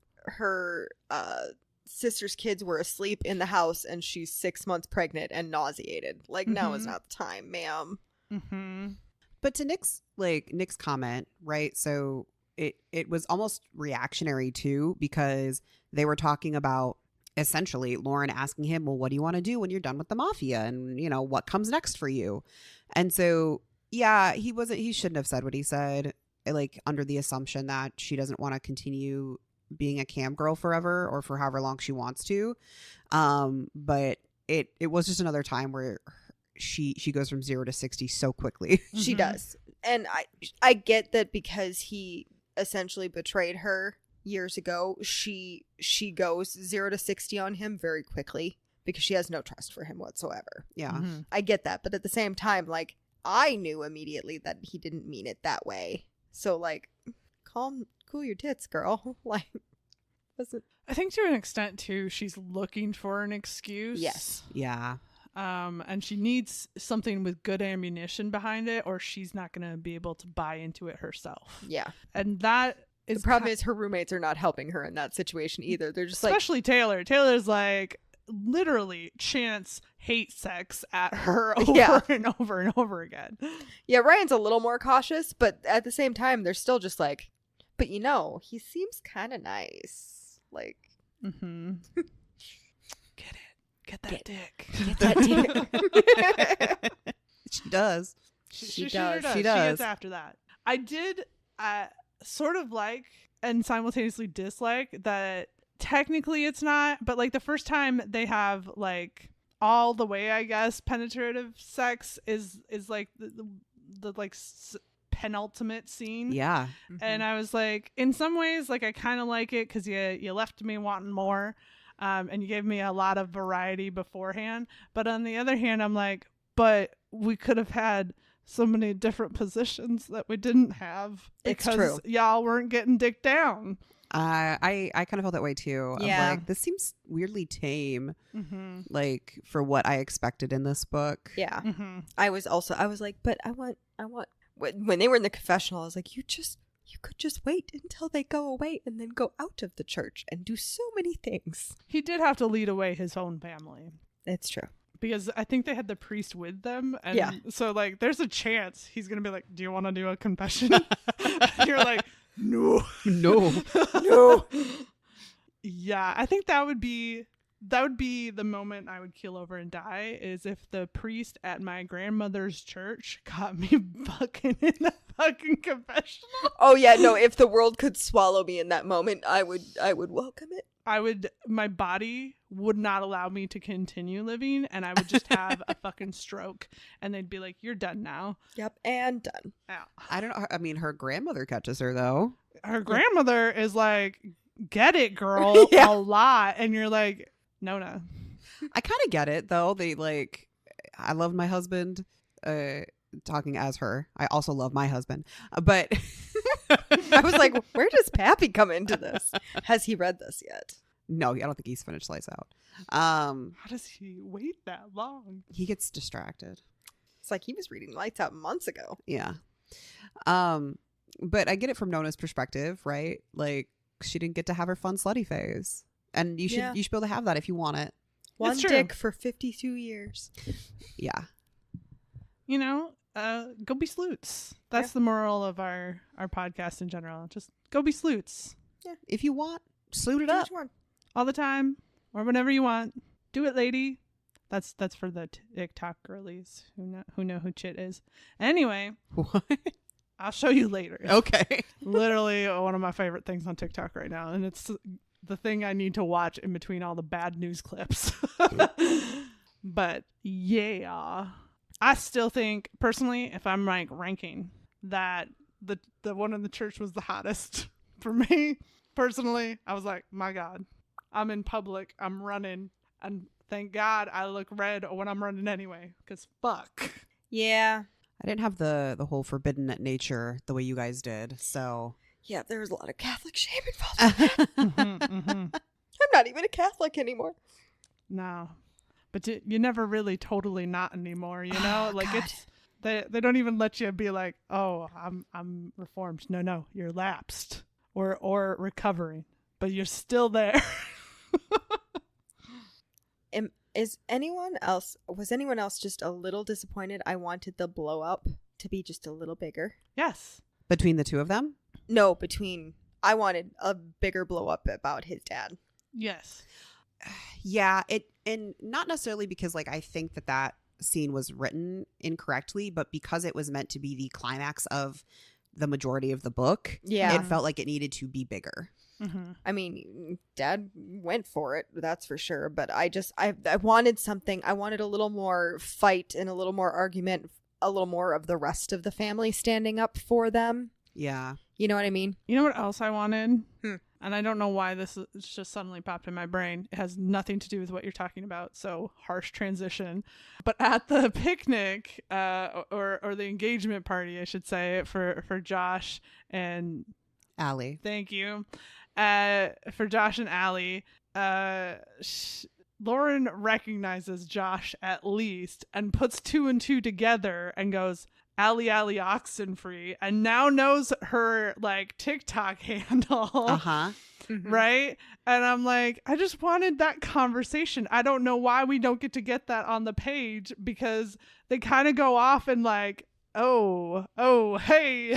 sister's kids were asleep in the house and she's 6 months pregnant and nauseated. Like, now is not the time, ma'am. But to Nick's comment, right? So it was almost reactionary too, because they were talking about essentially Lauren asking him, well, what do you want to do when you're done with the mafia? And, you know, what comes next for you? And so, yeah, he shouldn't have said what he said, like under the assumption that she doesn't want to continue being a cam girl forever or for however long she wants to. But it was just another time where she goes from 0 to 60 so quickly. She does. And I get that because he essentially betrayed her years ago, she goes 0 to 60 on him very quickly because she has no trust for him whatsoever. Yeah. I get that. But at the same time, like, I knew immediately that he didn't mean it that way. So, like, cool your tits, girl. Like, I think to an extent too, she's looking for an excuse. Yes. Yeah. And she needs something with good ammunition behind it, or she's not going to be able to buy into it herself. Yeah. And that is the problem is her roommates are not helping her in that situation either. They're just especially Taylor. Taylor's like literally chants hate sex at her over and over and over again. Yeah, Ryan's a little more cautious, but at the same time, they're still just like, but you know, he seems kind of nice. Like, Get that dick. Get that dick. She does. She does. does. She gets after that. I did sort of like and simultaneously dislike that technically it's not, but like the first time they have like all the way, I guess, penetrative sex is like the like penultimate scene. Yeah. And I was like, in some ways, like I kind of like it because you left me wanting more. And you gave me a lot of variety beforehand. But on the other hand, I'm like, but we could have had so many different positions that we didn't have It's because true. y'all weren't getting dicked down. I kind of felt that way too. Yeah. Like, this seems weirdly tame, Mm-hmm. like for what I expected in this book. Yeah. Mm-hmm. I was like, but I want when they were in the confessional, I was like, you could just wait until they go away and then go out of the church and do so many things. He did have to lead away his own family. It's true. Because I think they had the priest with them. And Yeah. so, like, there's a chance he's going to be like, do you want to do a confession? You're like, no. No. No. Yeah, I think that would be the moment I would keel over and die, is if the priest at my grandmother's church caught me fucking in the fucking confessional. Oh yeah, no, if the world could swallow me in that moment, I would welcome it. My body would not allow me to continue living, and I would just have a fucking stroke, and they'd be like, you're done now. Yep, and done. Ow. I don't know. I mean, her grandmother catches her though. Her grandmother is like, get it, girl, Yeah. a lot. And you're like, no. I kind of get it though. They like, I love my husband. Talking as her, I also love my husband. But I was like, where does Pappy come into this? Has he read this yet? no, I don't think he's finished Lights Out. How does he wait that long? He gets distracted. It's like he was reading Lights Out months ago. Yeah. But I get it from Nona's perspective, right? Like, she didn't get to have her fun slutty phase, and you should Yeah. be able to have that if you want it. One true. dick for 52 years. Yeah. You know, go be sleuths. That's the moral of our podcast in general. Just go be sleuths If you want, sloot it Do up. what you want. all the time or whenever you want. Do it, lady. That's for the TikTok girlies who know who Chit is. Anyway, What? I'll show you later. Okay. Literally one of my favorite things on TikTok right now, and it's the thing I need to watch in between all the bad news clips. But yeah, I still think personally, if I'm like ranking, that the one in the church was the hottest for me personally. I was like, my God, I'm in public, I'm running, and thank God I look red when I'm running anyway, because fuck. Yeah. I didn't have the whole forbidden nature the way you guys did, so. Yeah, there was a lot of Catholic shame involved. I'm not even a Catholic anymore. No, but you're never really totally not anymore, you know? Oh, like God. it's they don't even let you be like, oh, I'm reformed. No, you're lapsed or recovering, but you're still there. Was anyone else just a little disappointed? I wanted the blow up to be just a little bigger. Yes. Between the two of them? No, I wanted a bigger blow up about his dad. Yes. Yeah, and not necessarily because like I think that scene was written incorrectly, but because it was meant to be the climax of the majority of the book, Yeah. it felt like it needed to be bigger. Mm-hmm. I mean, Dad went for it, that's for sure. But I wanted something. I wanted a little more fight and a little more argument, a little more of the rest of the family standing up for them. Yeah. You know what I mean? You know what else I wanted? Hmm. And I don't know why this is just suddenly popped in my brain. It has nothing to do with what you're talking about, so harsh transition. But at the picnic, or the engagement party, I should say, for Josh and Allie. thank you, for Josh and Allie, Lauren recognizes Josh at least and puts two and two together and goes, Allie Oxenfree, and now knows her like TikTok handle. Uh-huh. Right? And I'm like, I just wanted that conversation. I don't know why we don't get to get that on the page, because they kind of go off and like, oh, hey,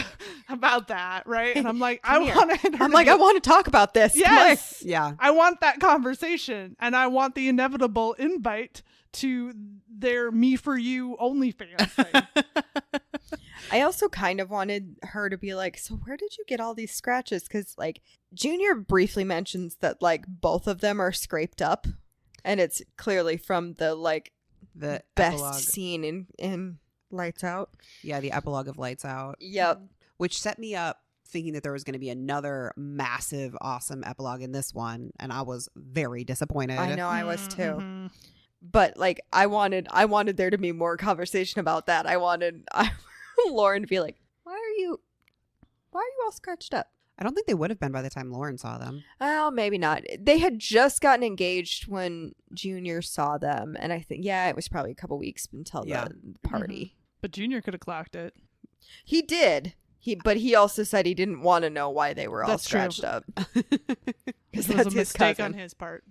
about that, right? And I'm like, I want to talk about this. Yes. Yeah. I want that conversation, and I want the inevitable invite to their Me For You OnlyFans thing. I also kind of wanted her to be like, so where did you get all these scratches? Because like Junior briefly mentions that like both of them are scraped up, and it's clearly from the like The best epilogue. scene in Lights Out. Yeah, the epilogue of Lights Out. Yep. Which set me up thinking that there was going to be another massive, awesome epilogue in this one, and I was very disappointed. I know I was too. Mhm. But like I wanted there to be more conversation about that. I wanted Lauren to be like, why are you all scratched up? I don't think they would have been by the time Lauren saw them. Well, maybe not. They had just gotten engaged when Junior saw them, and I think it was probably a couple weeks until the party. But Junior could have clocked it. He did. But he also said he didn't want to know why they were all That's scratched true. up. Because That's it was a his mistake cousin. on his part.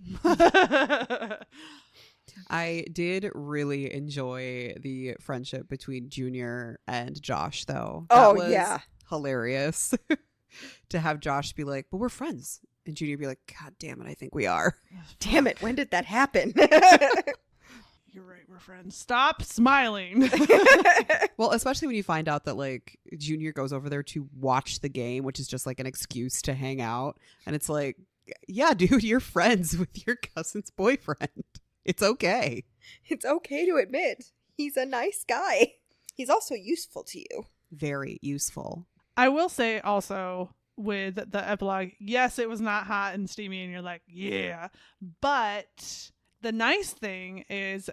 I did really enjoy the friendship between Junior and Josh, though. That was hilarious. To have Josh be like, but we're friends. And Junior be like, God damn it, I think we are. Damn it, when did that happen? You're right, we're friends. Stop smiling. Well, especially when you find out that like Junior goes over there to watch the game, which is just like an excuse to hang out. And it's like, yeah, dude, you're friends with your cousin's boyfriend. It's okay. It's okay to admit he's a nice guy. He's also useful to you. Very useful. I will say also with the epilogue, yes, it was not hot and steamy and you're like, yeah. But the nice thing is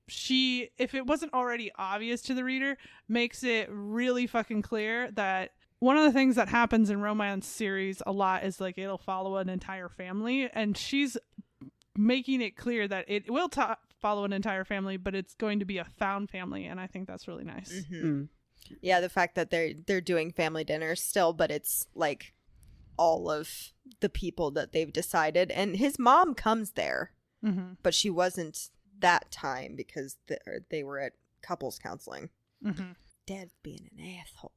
she, if it wasn't already obvious to the reader, makes it really fucking clear that one of the things that happens in romance series a lot is like it'll follow an entire family, and she's making it clear that it will follow an entire family, but it's going to be a found family, and I think that's really nice. Mm-hmm. Yeah, the fact that they're doing family dinners still, but it's like all of the people that they've decided, and his mom comes there, but she wasn't that time because they were at couples counseling. Dad's being an asshole.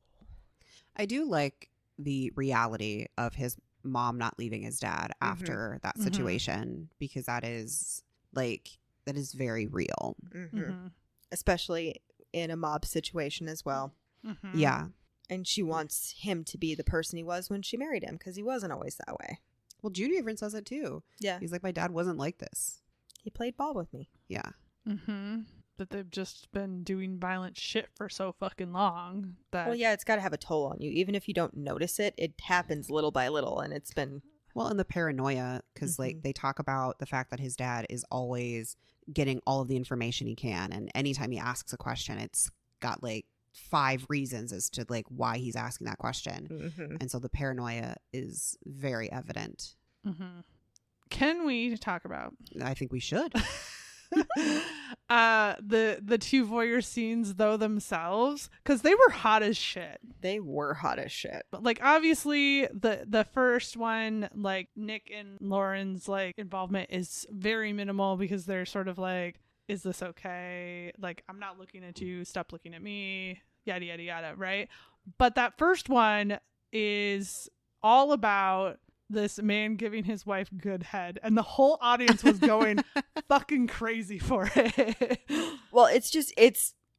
I do like the reality of his mom not leaving his dad after that situation, because that is very real. Especially in a mob situation as well. Yeah. And she wants him to be the person he was when she married him, because he wasn't always that way. Well, Junior even says it too. Yeah. He's like, my dad wasn't like this. He played ball with me. Yeah. But they've just been doing violent shit for so fucking long that... Well, yeah, it's got to have a toll on you. Even if you don't notice it, it happens little by little, and it's been... Well, and the paranoia, because like they talk about the fact that his dad is always getting all of the information he can, and anytime he asks a question, it's got like 5 reasons as to like why he's asking that question. And so the paranoia is very evident. Can we talk about... I think we should. the 2 voyeur scenes though themselves, because they were hot as shit. They were hot as shit. But like obviously the first one, like Nick and Lauren's like involvement is very minimal, because they're sort of like, is this okay? Like, I'm not looking at you, stop looking at me, yada yada yada, right? But that first one is all about this man giving his wife good head, and the whole audience was going fucking crazy for it. Well,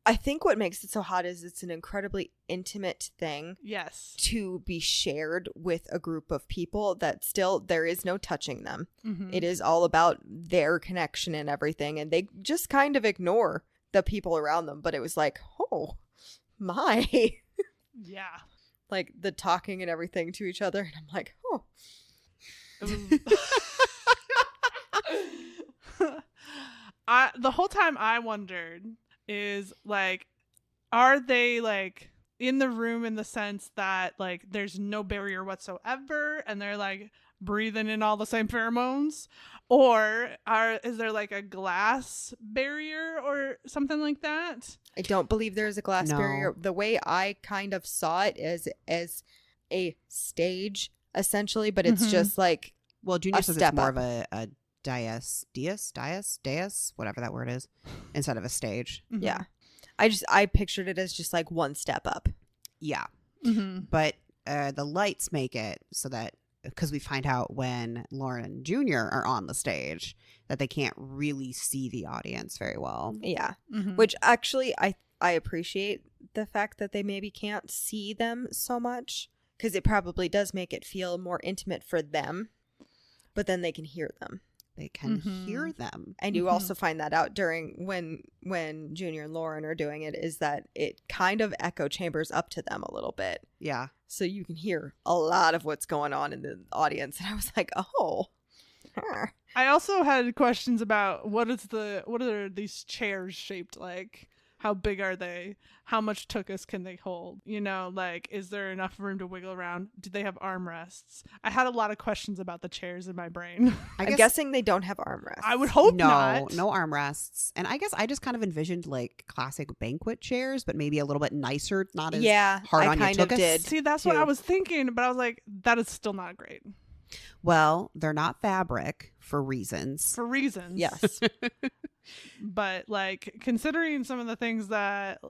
I think what makes it so hot is it's an incredibly intimate thing. Yes. To be shared with a group of people that still, there is no touching them. It is all about their connection and everything, and they just kind of ignore the people around them. But it was like, oh my. Yeah. Like the talking and everything to each other, and I'm like, oh. The whole time I wondered is like, are they like in the room in the sense that like there's no barrier whatsoever and they're like breathing in all the same pheromones, or is there like a glass barrier or something like that? I don't believe there's a glass No. barrier. The way I kind of saw it is as a stage essentially, but it's just like, Well, Junior a says step it's more up. of a dais, whatever that word is, instead of a stage. yeah. I pictured it as just like one step up. Yeah. But the lights make it so that, because we find out when Lauren and Junior are on the stage, that they can't really see the audience very well. Yeah. Which actually I appreciate the fact that they maybe can't see them so much, because it probably does make it feel more intimate for them, but then they can hear them. They can hear them. And you also find that out during when Junior and Lauren are doing it, is that it kind of echo chambers up to them a little bit. Yeah. So you can hear a lot of what's going on in the audience. And I was like, oh. I also had questions about what are these chairs shaped like? How big are they? How much tuchus can they hold? You know, like, is there enough room to wiggle around? Do they have armrests? I had a lot of questions about the chairs in my brain. I'm guessing they don't have armrests. I would hope no, not. No armrests. And I guess I just kind of envisioned like classic banquet chairs, but maybe a little bit nicer, not as hard on your tuchus. Did. See, that's what I was thinking, but I was like, that is still not great. Well, they're not fabric for reasons. For reasons. Yes. But like considering some of the things that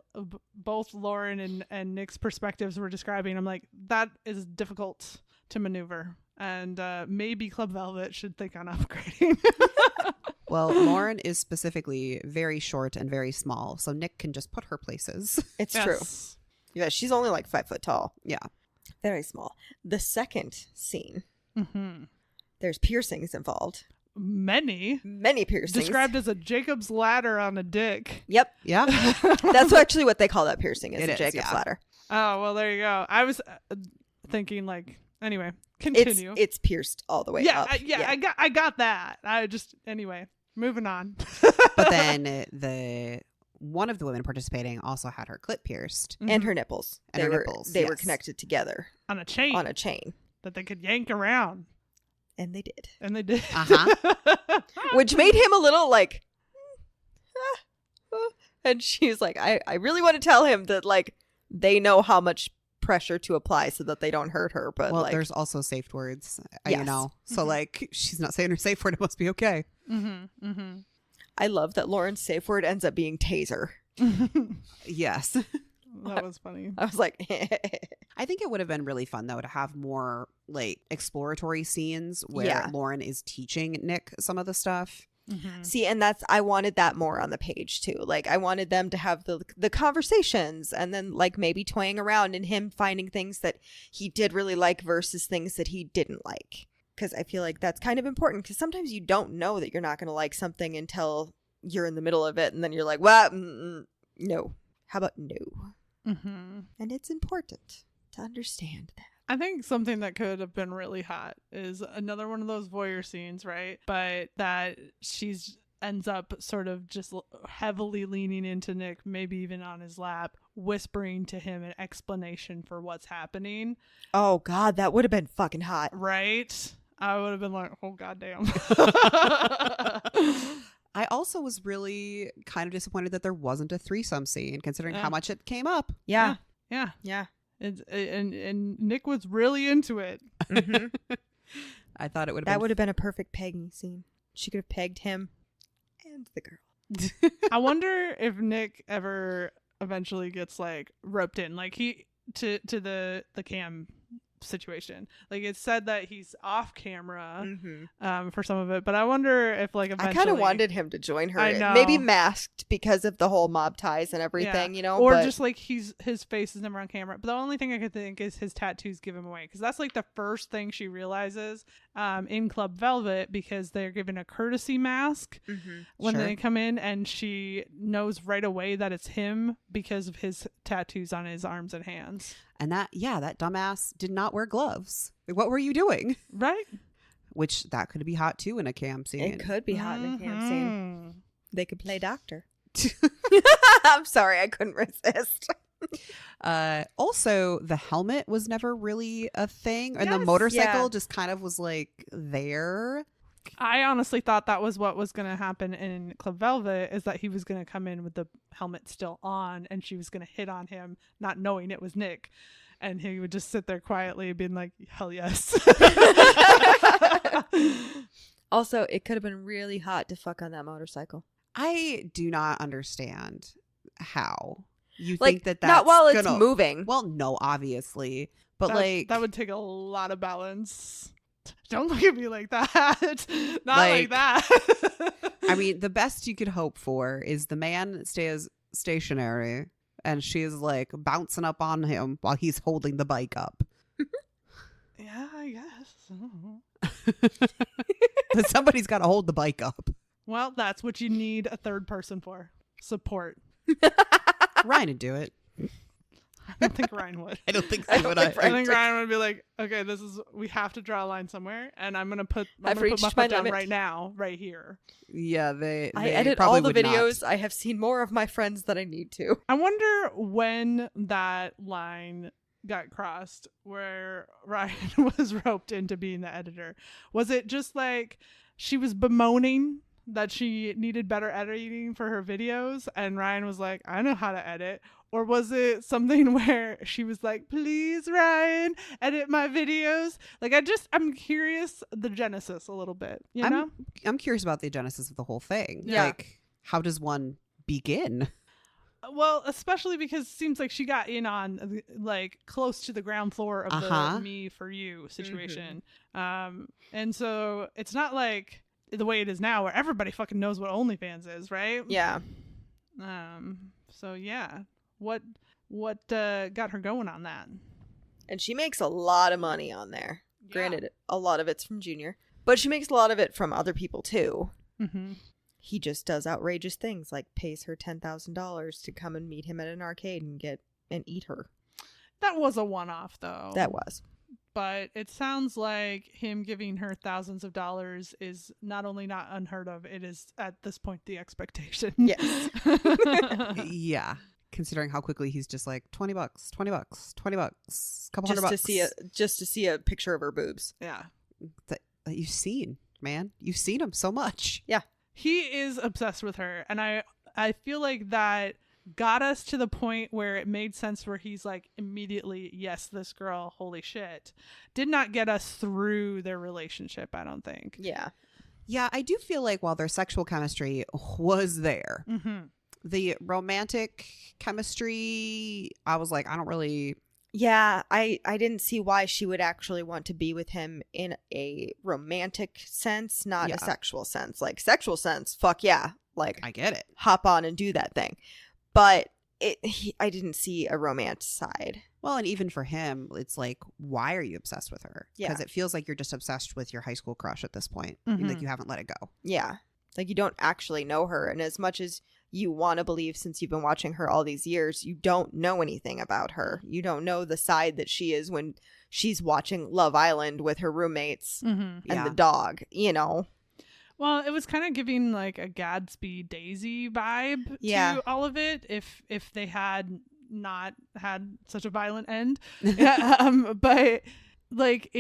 both Lauren and Nick's perspectives were describing, I'm like, that is difficult to maneuver. And maybe Club Velvet should think on upgrading. Well, Lauren is specifically very short and very small, so Nick can just put her places. It's true. Yeah, she's only like 5 foot tall. Yeah. Very small. The second scene, there's piercings involved. Many piercings. Described as a Jacob's ladder on a dick. Yep. Yeah. That's actually what they call that piercing, is a Jacob's ladder. Oh, well, there you go. I was thinking like, anyway, continue. It's pierced all the way up. I got that. Anyway, moving on. But then one of the women participating also had her clit pierced. And her nipples. And her nipples. They were connected together. On a chain. That they could yank around. And they did. Uh-huh. Which made him a little like, and she's like, I really want to tell him that like they know how much pressure to apply so that they don't hurt her. But well, like, there's also safe words, yes. you know. So like, she's not saying her safe word. It must be okay. I love that Lauren's safe word ends up being taser. Yes. That was funny. I was like, I think it would have been really fun though to have more like exploratory scenes where Lauren is teaching Nick some of the stuff. See, and I wanted that more on the page too. Like I wanted them to have the conversations and then like maybe toying around and him finding things that he did really like versus things that he didn't like. Because I feel like that's kind of important because sometimes you don't know that you're not going to like something until you're in the middle of it and then you're like, well, no. How about no? And it's important to understand that. I think something that could have been really hot is another one of those voyeur scenes, right? But that she's ends up sort of just heavily leaning into Nick, maybe even on his lap, whispering to him an explanation for what's happening. Oh, God, that would have been fucking hot. Right? I would have been like, oh, goddamn. I also was really kind of disappointed that there wasn't a threesome scene, considering how much it came up. Yeah. And Nick was really into it. I thought it would have that would have been a perfect pegging scene. She could have pegged him and the girl. I wonder if Nick ever eventually gets like roped in, like he to the cam situation. Like it's said that he's off camera for some of it, but I wonder if like eventually... I kind of wanted him to join her. I know. Maybe masked because of the whole mob ties and everything, you know, or just like his face is never on camera. But the only thing I could think is his tattoos give him away, because that's like the first thing she realizes in Club Velvet, because they're given a courtesy mask when they come in, and she knows right away that it's him because of his tattoos on his arms and hands. And that dumbass did not wear gloves. Like, what were you doing? Right. Which that could be hot too in a cam scene. It could be hot in a cam scene. They could play doctor. I'm sorry, I couldn't resist. Also, the helmet was never really a thing, and the motorcycle just kind of was like there. I honestly thought that was what was going to happen in Club Velvet, is that he was going to come in with the helmet still on and she was going to hit on him, not knowing it was Nick. And he would just sit there quietly being like, hell yes. Also, it could have been really hot to fuck on that motorcycle. I do not understand how you like, think that's not while it's moving. Well, no, obviously. But that would take a lot of balance. Don't look at me like that. Not like that. I mean, the best you could hope for is the man stays stationary and she is like bouncing up on him while he's holding the bike up. Yeah, I guess. But somebody's got to hold the bike up. Well, that's what you need a third person for. Support. Ryan would do it. I don't think Ryan would. I don't think I so. don't Would think I think Ryan would be like, okay, we have to draw a line somewhere, and I'm gonna put my reached foot my down limit. right now, right here. Yeah, I they edit probably all the would not. videos. I have seen more of my friends than I need to. I wonder when that line got crossed where Ryan was roped into being the editor. Was it just like she was bemoaning that she needed better editing for her videos and Ryan was like, I know how to edit? Or was it something where she was like, please, Ryan, edit my videos? Like, I'm curious the genesis a little bit, you know? I'm curious about the genesis of the whole thing. Yeah. Like, how does one begin? Well, especially because it seems like she got in on like close to the ground floor of the me for you situation. And so it's not like the way it is now where everybody fucking knows what OnlyFans is, right? Yeah. So yeah. What got her going on that? And she makes a lot of money on there. Yeah. Granted, a lot of it's from Junior, but she makes a lot of it from other people too. Mm-hmm. He just does outrageous things like pays her $10,000 to come and meet him at an arcade and eat her. That was a one-off though. That was. But it sounds like him giving her thousands of dollars is not only not unheard of, it is at this point the expectation. Yes. Yeah. Considering how quickly he's just like $20, couple $100. Just to see a picture of her boobs. Yeah. That you've seen, man. You've seen him so much. Yeah. He is obsessed with her. And I feel like that got us to the point where it made sense where he's like immediately, yes, this girl, holy shit. Did not get us through their relationship, I don't think. Yeah. Yeah, I do feel like while their sexual chemistry was there, the romantic chemistry, I was like, I don't really... Yeah, I didn't see why she would actually want to be with him in a romantic sense, not a sexual sense. Like, sexual sense, fuck yeah. Like, I get it. hop on and do that thing. But I didn't see a romance side. Well, and even for him, it's like, why are you obsessed with her? Yeah. Because it feels like you're just obsessed with your high school crush at this point. Mhm. Like, you haven't let it go. Yeah. Like, you don't actually know her. And as much as you want to believe, since you've been watching her all these years, you don't know anything about her. You don't know the side that she is when she's watching Love Island with her roommates and the dog, you know? Well, it was kind of giving like a Gadsby Daisy vibe to all of it if they had not had such a violent end. But like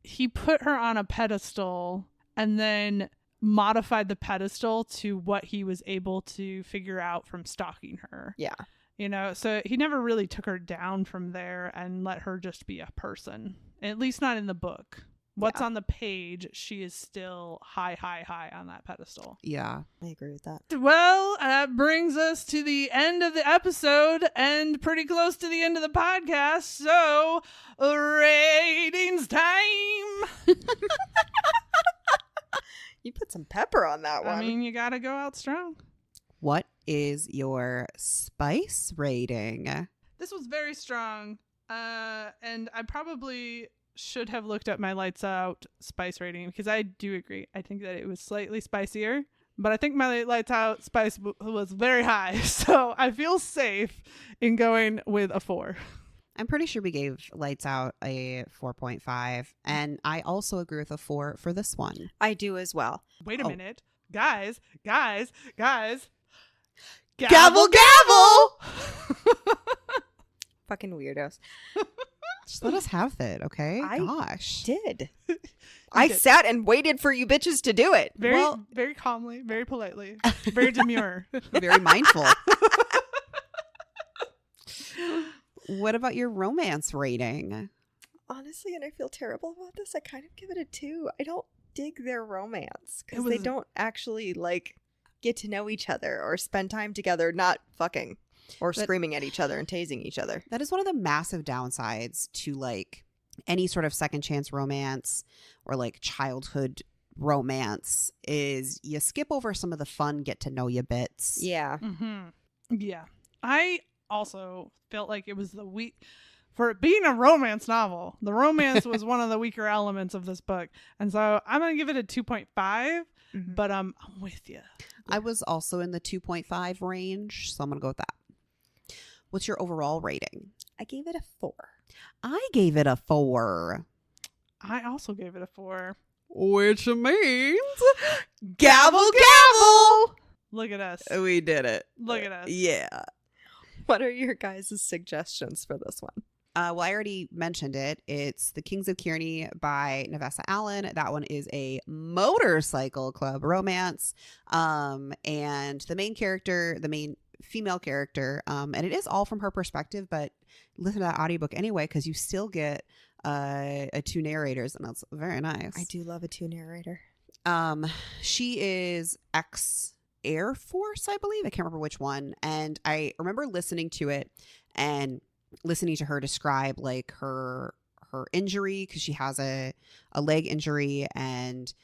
he put her on a pedestal and then modified the pedestal to what he was able to figure out from stalking her. Yeah. You know, so he never really took her down from there and let her just be a person, at least not in the book. What's on the page, she is still high on that pedestal. Yeah. I agree with that. Well, that brings us to the end of the episode and pretty close to the end of the podcast. So, ratings time. You put some pepper on that one. I mean, you got to go out strong. What is your spice rating? This was very strong. And I probably should have looked at my Lights Out spice rating because I do agree. I think that it was slightly spicier, but I think my Lights Out spice was very high. So I feel safe in going with a 4. I'm pretty sure we gave Lights Out a 4.5, and I also agree with a 4 for this one. I do as well. Wait a minute. Guys. Gavel, gavel! Fucking weirdos. Just let us have it, okay? I Gosh. did. I sat and waited for you bitches to do it. Very calmly, very politely, very demure. Very mindful. What about your romance rating? Honestly, and I feel terrible about this, I kind of give it a 2. I don't dig their romance because they don't actually like get to know each other or spend time together not fucking or screaming at each other and tasing each other. That is one of the massive downsides to like any sort of second chance romance or like childhood romance is you skip over some of the fun get to know you bits. Yeah. Yeah. I also felt like it was for it being a romance novel. The romance was one of the weaker elements of this book. And so I'm going to give it a 2.5, but I'm with you. I was also in the 2.5 range, so I'm going to go with that. What's your overall rating? I gave it a 4. I gave it a 4. I also gave it a 4. Which means gavel, gavel. Look at us. We did it. Look at us. Yeah. What are your guys' suggestions for this one? Well, I already mentioned it. It's The Kings of Kearney by Navessa Allen. That one is a motorcycle club romance. And the main character, the main female character, and it is all from her perspective, but listen to that audiobook anyway, because you still get a 2 narrators, and that's very nice. I do love a 2 narrator. She is ex-Air Force, I believe. I can't remember which one. And I remember listening to it and listening to her describe like her injury, because she has a leg injury, and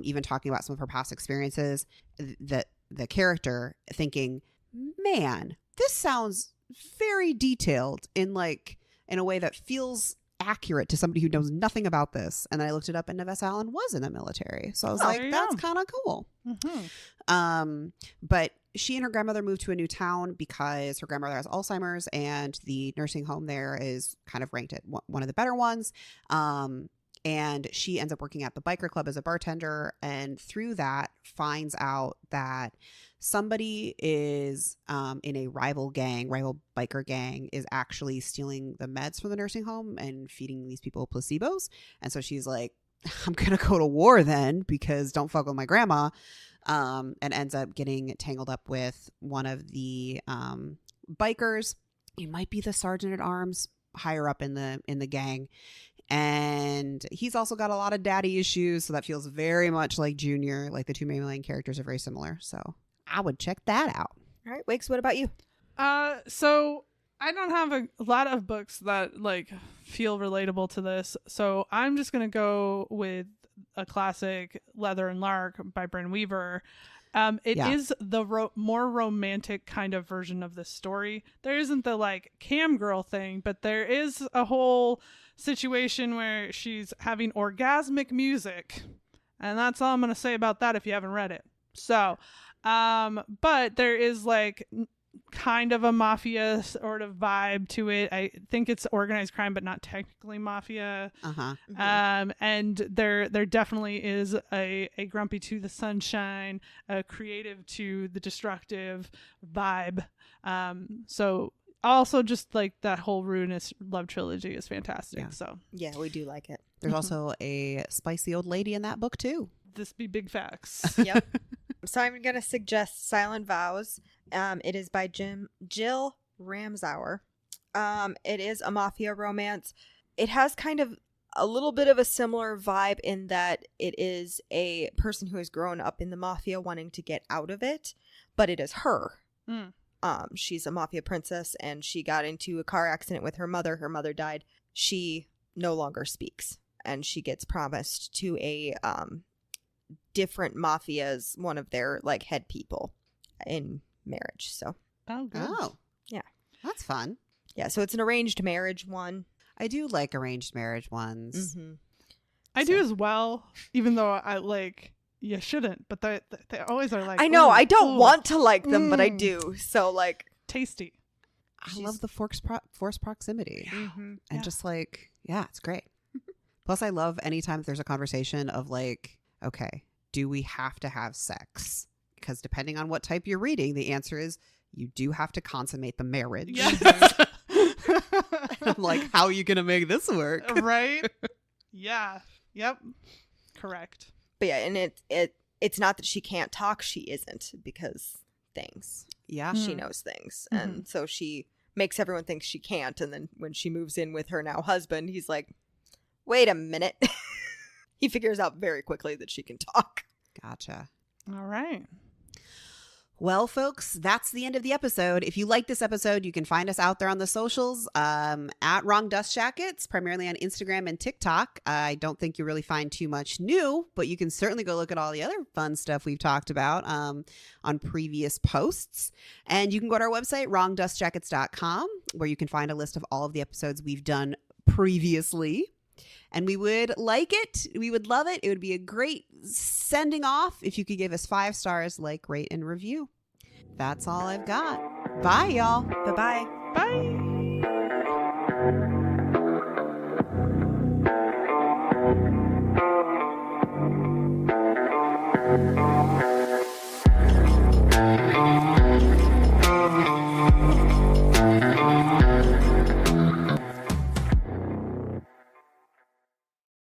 even talking about some of her past experiences, that the character thinking, man, this sounds very detailed in a way that feels accurate to somebody who knows nothing about this. And then I looked it up, and Navessa Allen was in the military, so I was like, that's kind of cool. Mm-hmm. But she and her grandmother moved to a new town because her grandmother has Alzheimer's, and the nursing home there is kind of ranked at one of the better ones. And she ends up working at the biker club as a bartender, and through that finds out that somebody is in a rival biker gang is actually stealing the meds from the nursing home and feeding these people placebos. And so she's like, I'm going to go to war then, because don't fuck with my grandma. And ends up getting tangled up with one of the bikers. He might be the sergeant at arms higher up in the gang. And he's also got a lot of daddy issues, so that feels very much like Junior. Like, the 2 main characters are very similar, so I would check that out. All right, Wakes, what about you? So I don't have a lot of books that feel relatable to this, so I'm just gonna go with a classic, Leather and Lark by Bryn Weaver. It is the more romantic kind of version of this story. There isn't the cam girl thing, but there is a whole situation where she's having orgasmic music, and that's all I'm going to say about that if you haven't read it. So, but there is kind of a mafia sort of vibe to it. I think it's organized crime, but not technically mafia. Mm-hmm. And there definitely is a grumpy to the sunshine, a creative to the destructive vibe. So also just that whole Ruinous Love trilogy is fantastic. Yeah. So yeah, we do like it. There's also a spicy old lady in that book too. This be big facts. Yep. So I'm going to suggest Silent Vows. It is by Jill Ramsauer. It is a mafia romance. It has kind of a little bit of a similar vibe in that it is a person who has grown up in the mafia wanting to get out of it, but it is her. She's a mafia princess, and she got into a car accident with her mother. Her mother died. She no longer speaks, and she gets promised to a different mafias, one of their head people in marriage. So yeah, that's fun. Yeah, so it's an arranged marriage one. I do like arranged marriage ones. Mm-hmm. I do as well, even though I you shouldn't, but they always are I know, I don't ooh. want to like them, but I do. So tasty. I love the force proximity. Mm-hmm. And just it's great. Plus, I love anytime there's a conversation of okay, do we have to have sex? Because depending on what type you're reading, the answer is you do have to consummate the marriage. Yes. I'm how are you going to make this work? Right? Yeah. Yep. Correct. But yeah, and it's not that she can't talk, she isn't, because things. Yeah. She knows things. Mm-hmm. And so she makes everyone think she can't. And then when she moves in with her now husband, he's like, wait a minute. He figures out very quickly that she can talk. Gotcha. All right. Well, folks, that's the end of the episode. If you like this episode, you can find us out there on the socials at Wrong Dust Jackets, primarily on Instagram and TikTok. I don't think you really find too much new, but you can certainly go look at all the other fun stuff we've talked about on previous posts. And you can go to our website, wrongdustjackets.com, where you can find a list of all of the episodes we've done previously. And we would like it. We would love it. It would be a great sending off if you could give us 5 stars, rate, and review. That's all I've got. Bye, y'all. Bye-bye. Bye.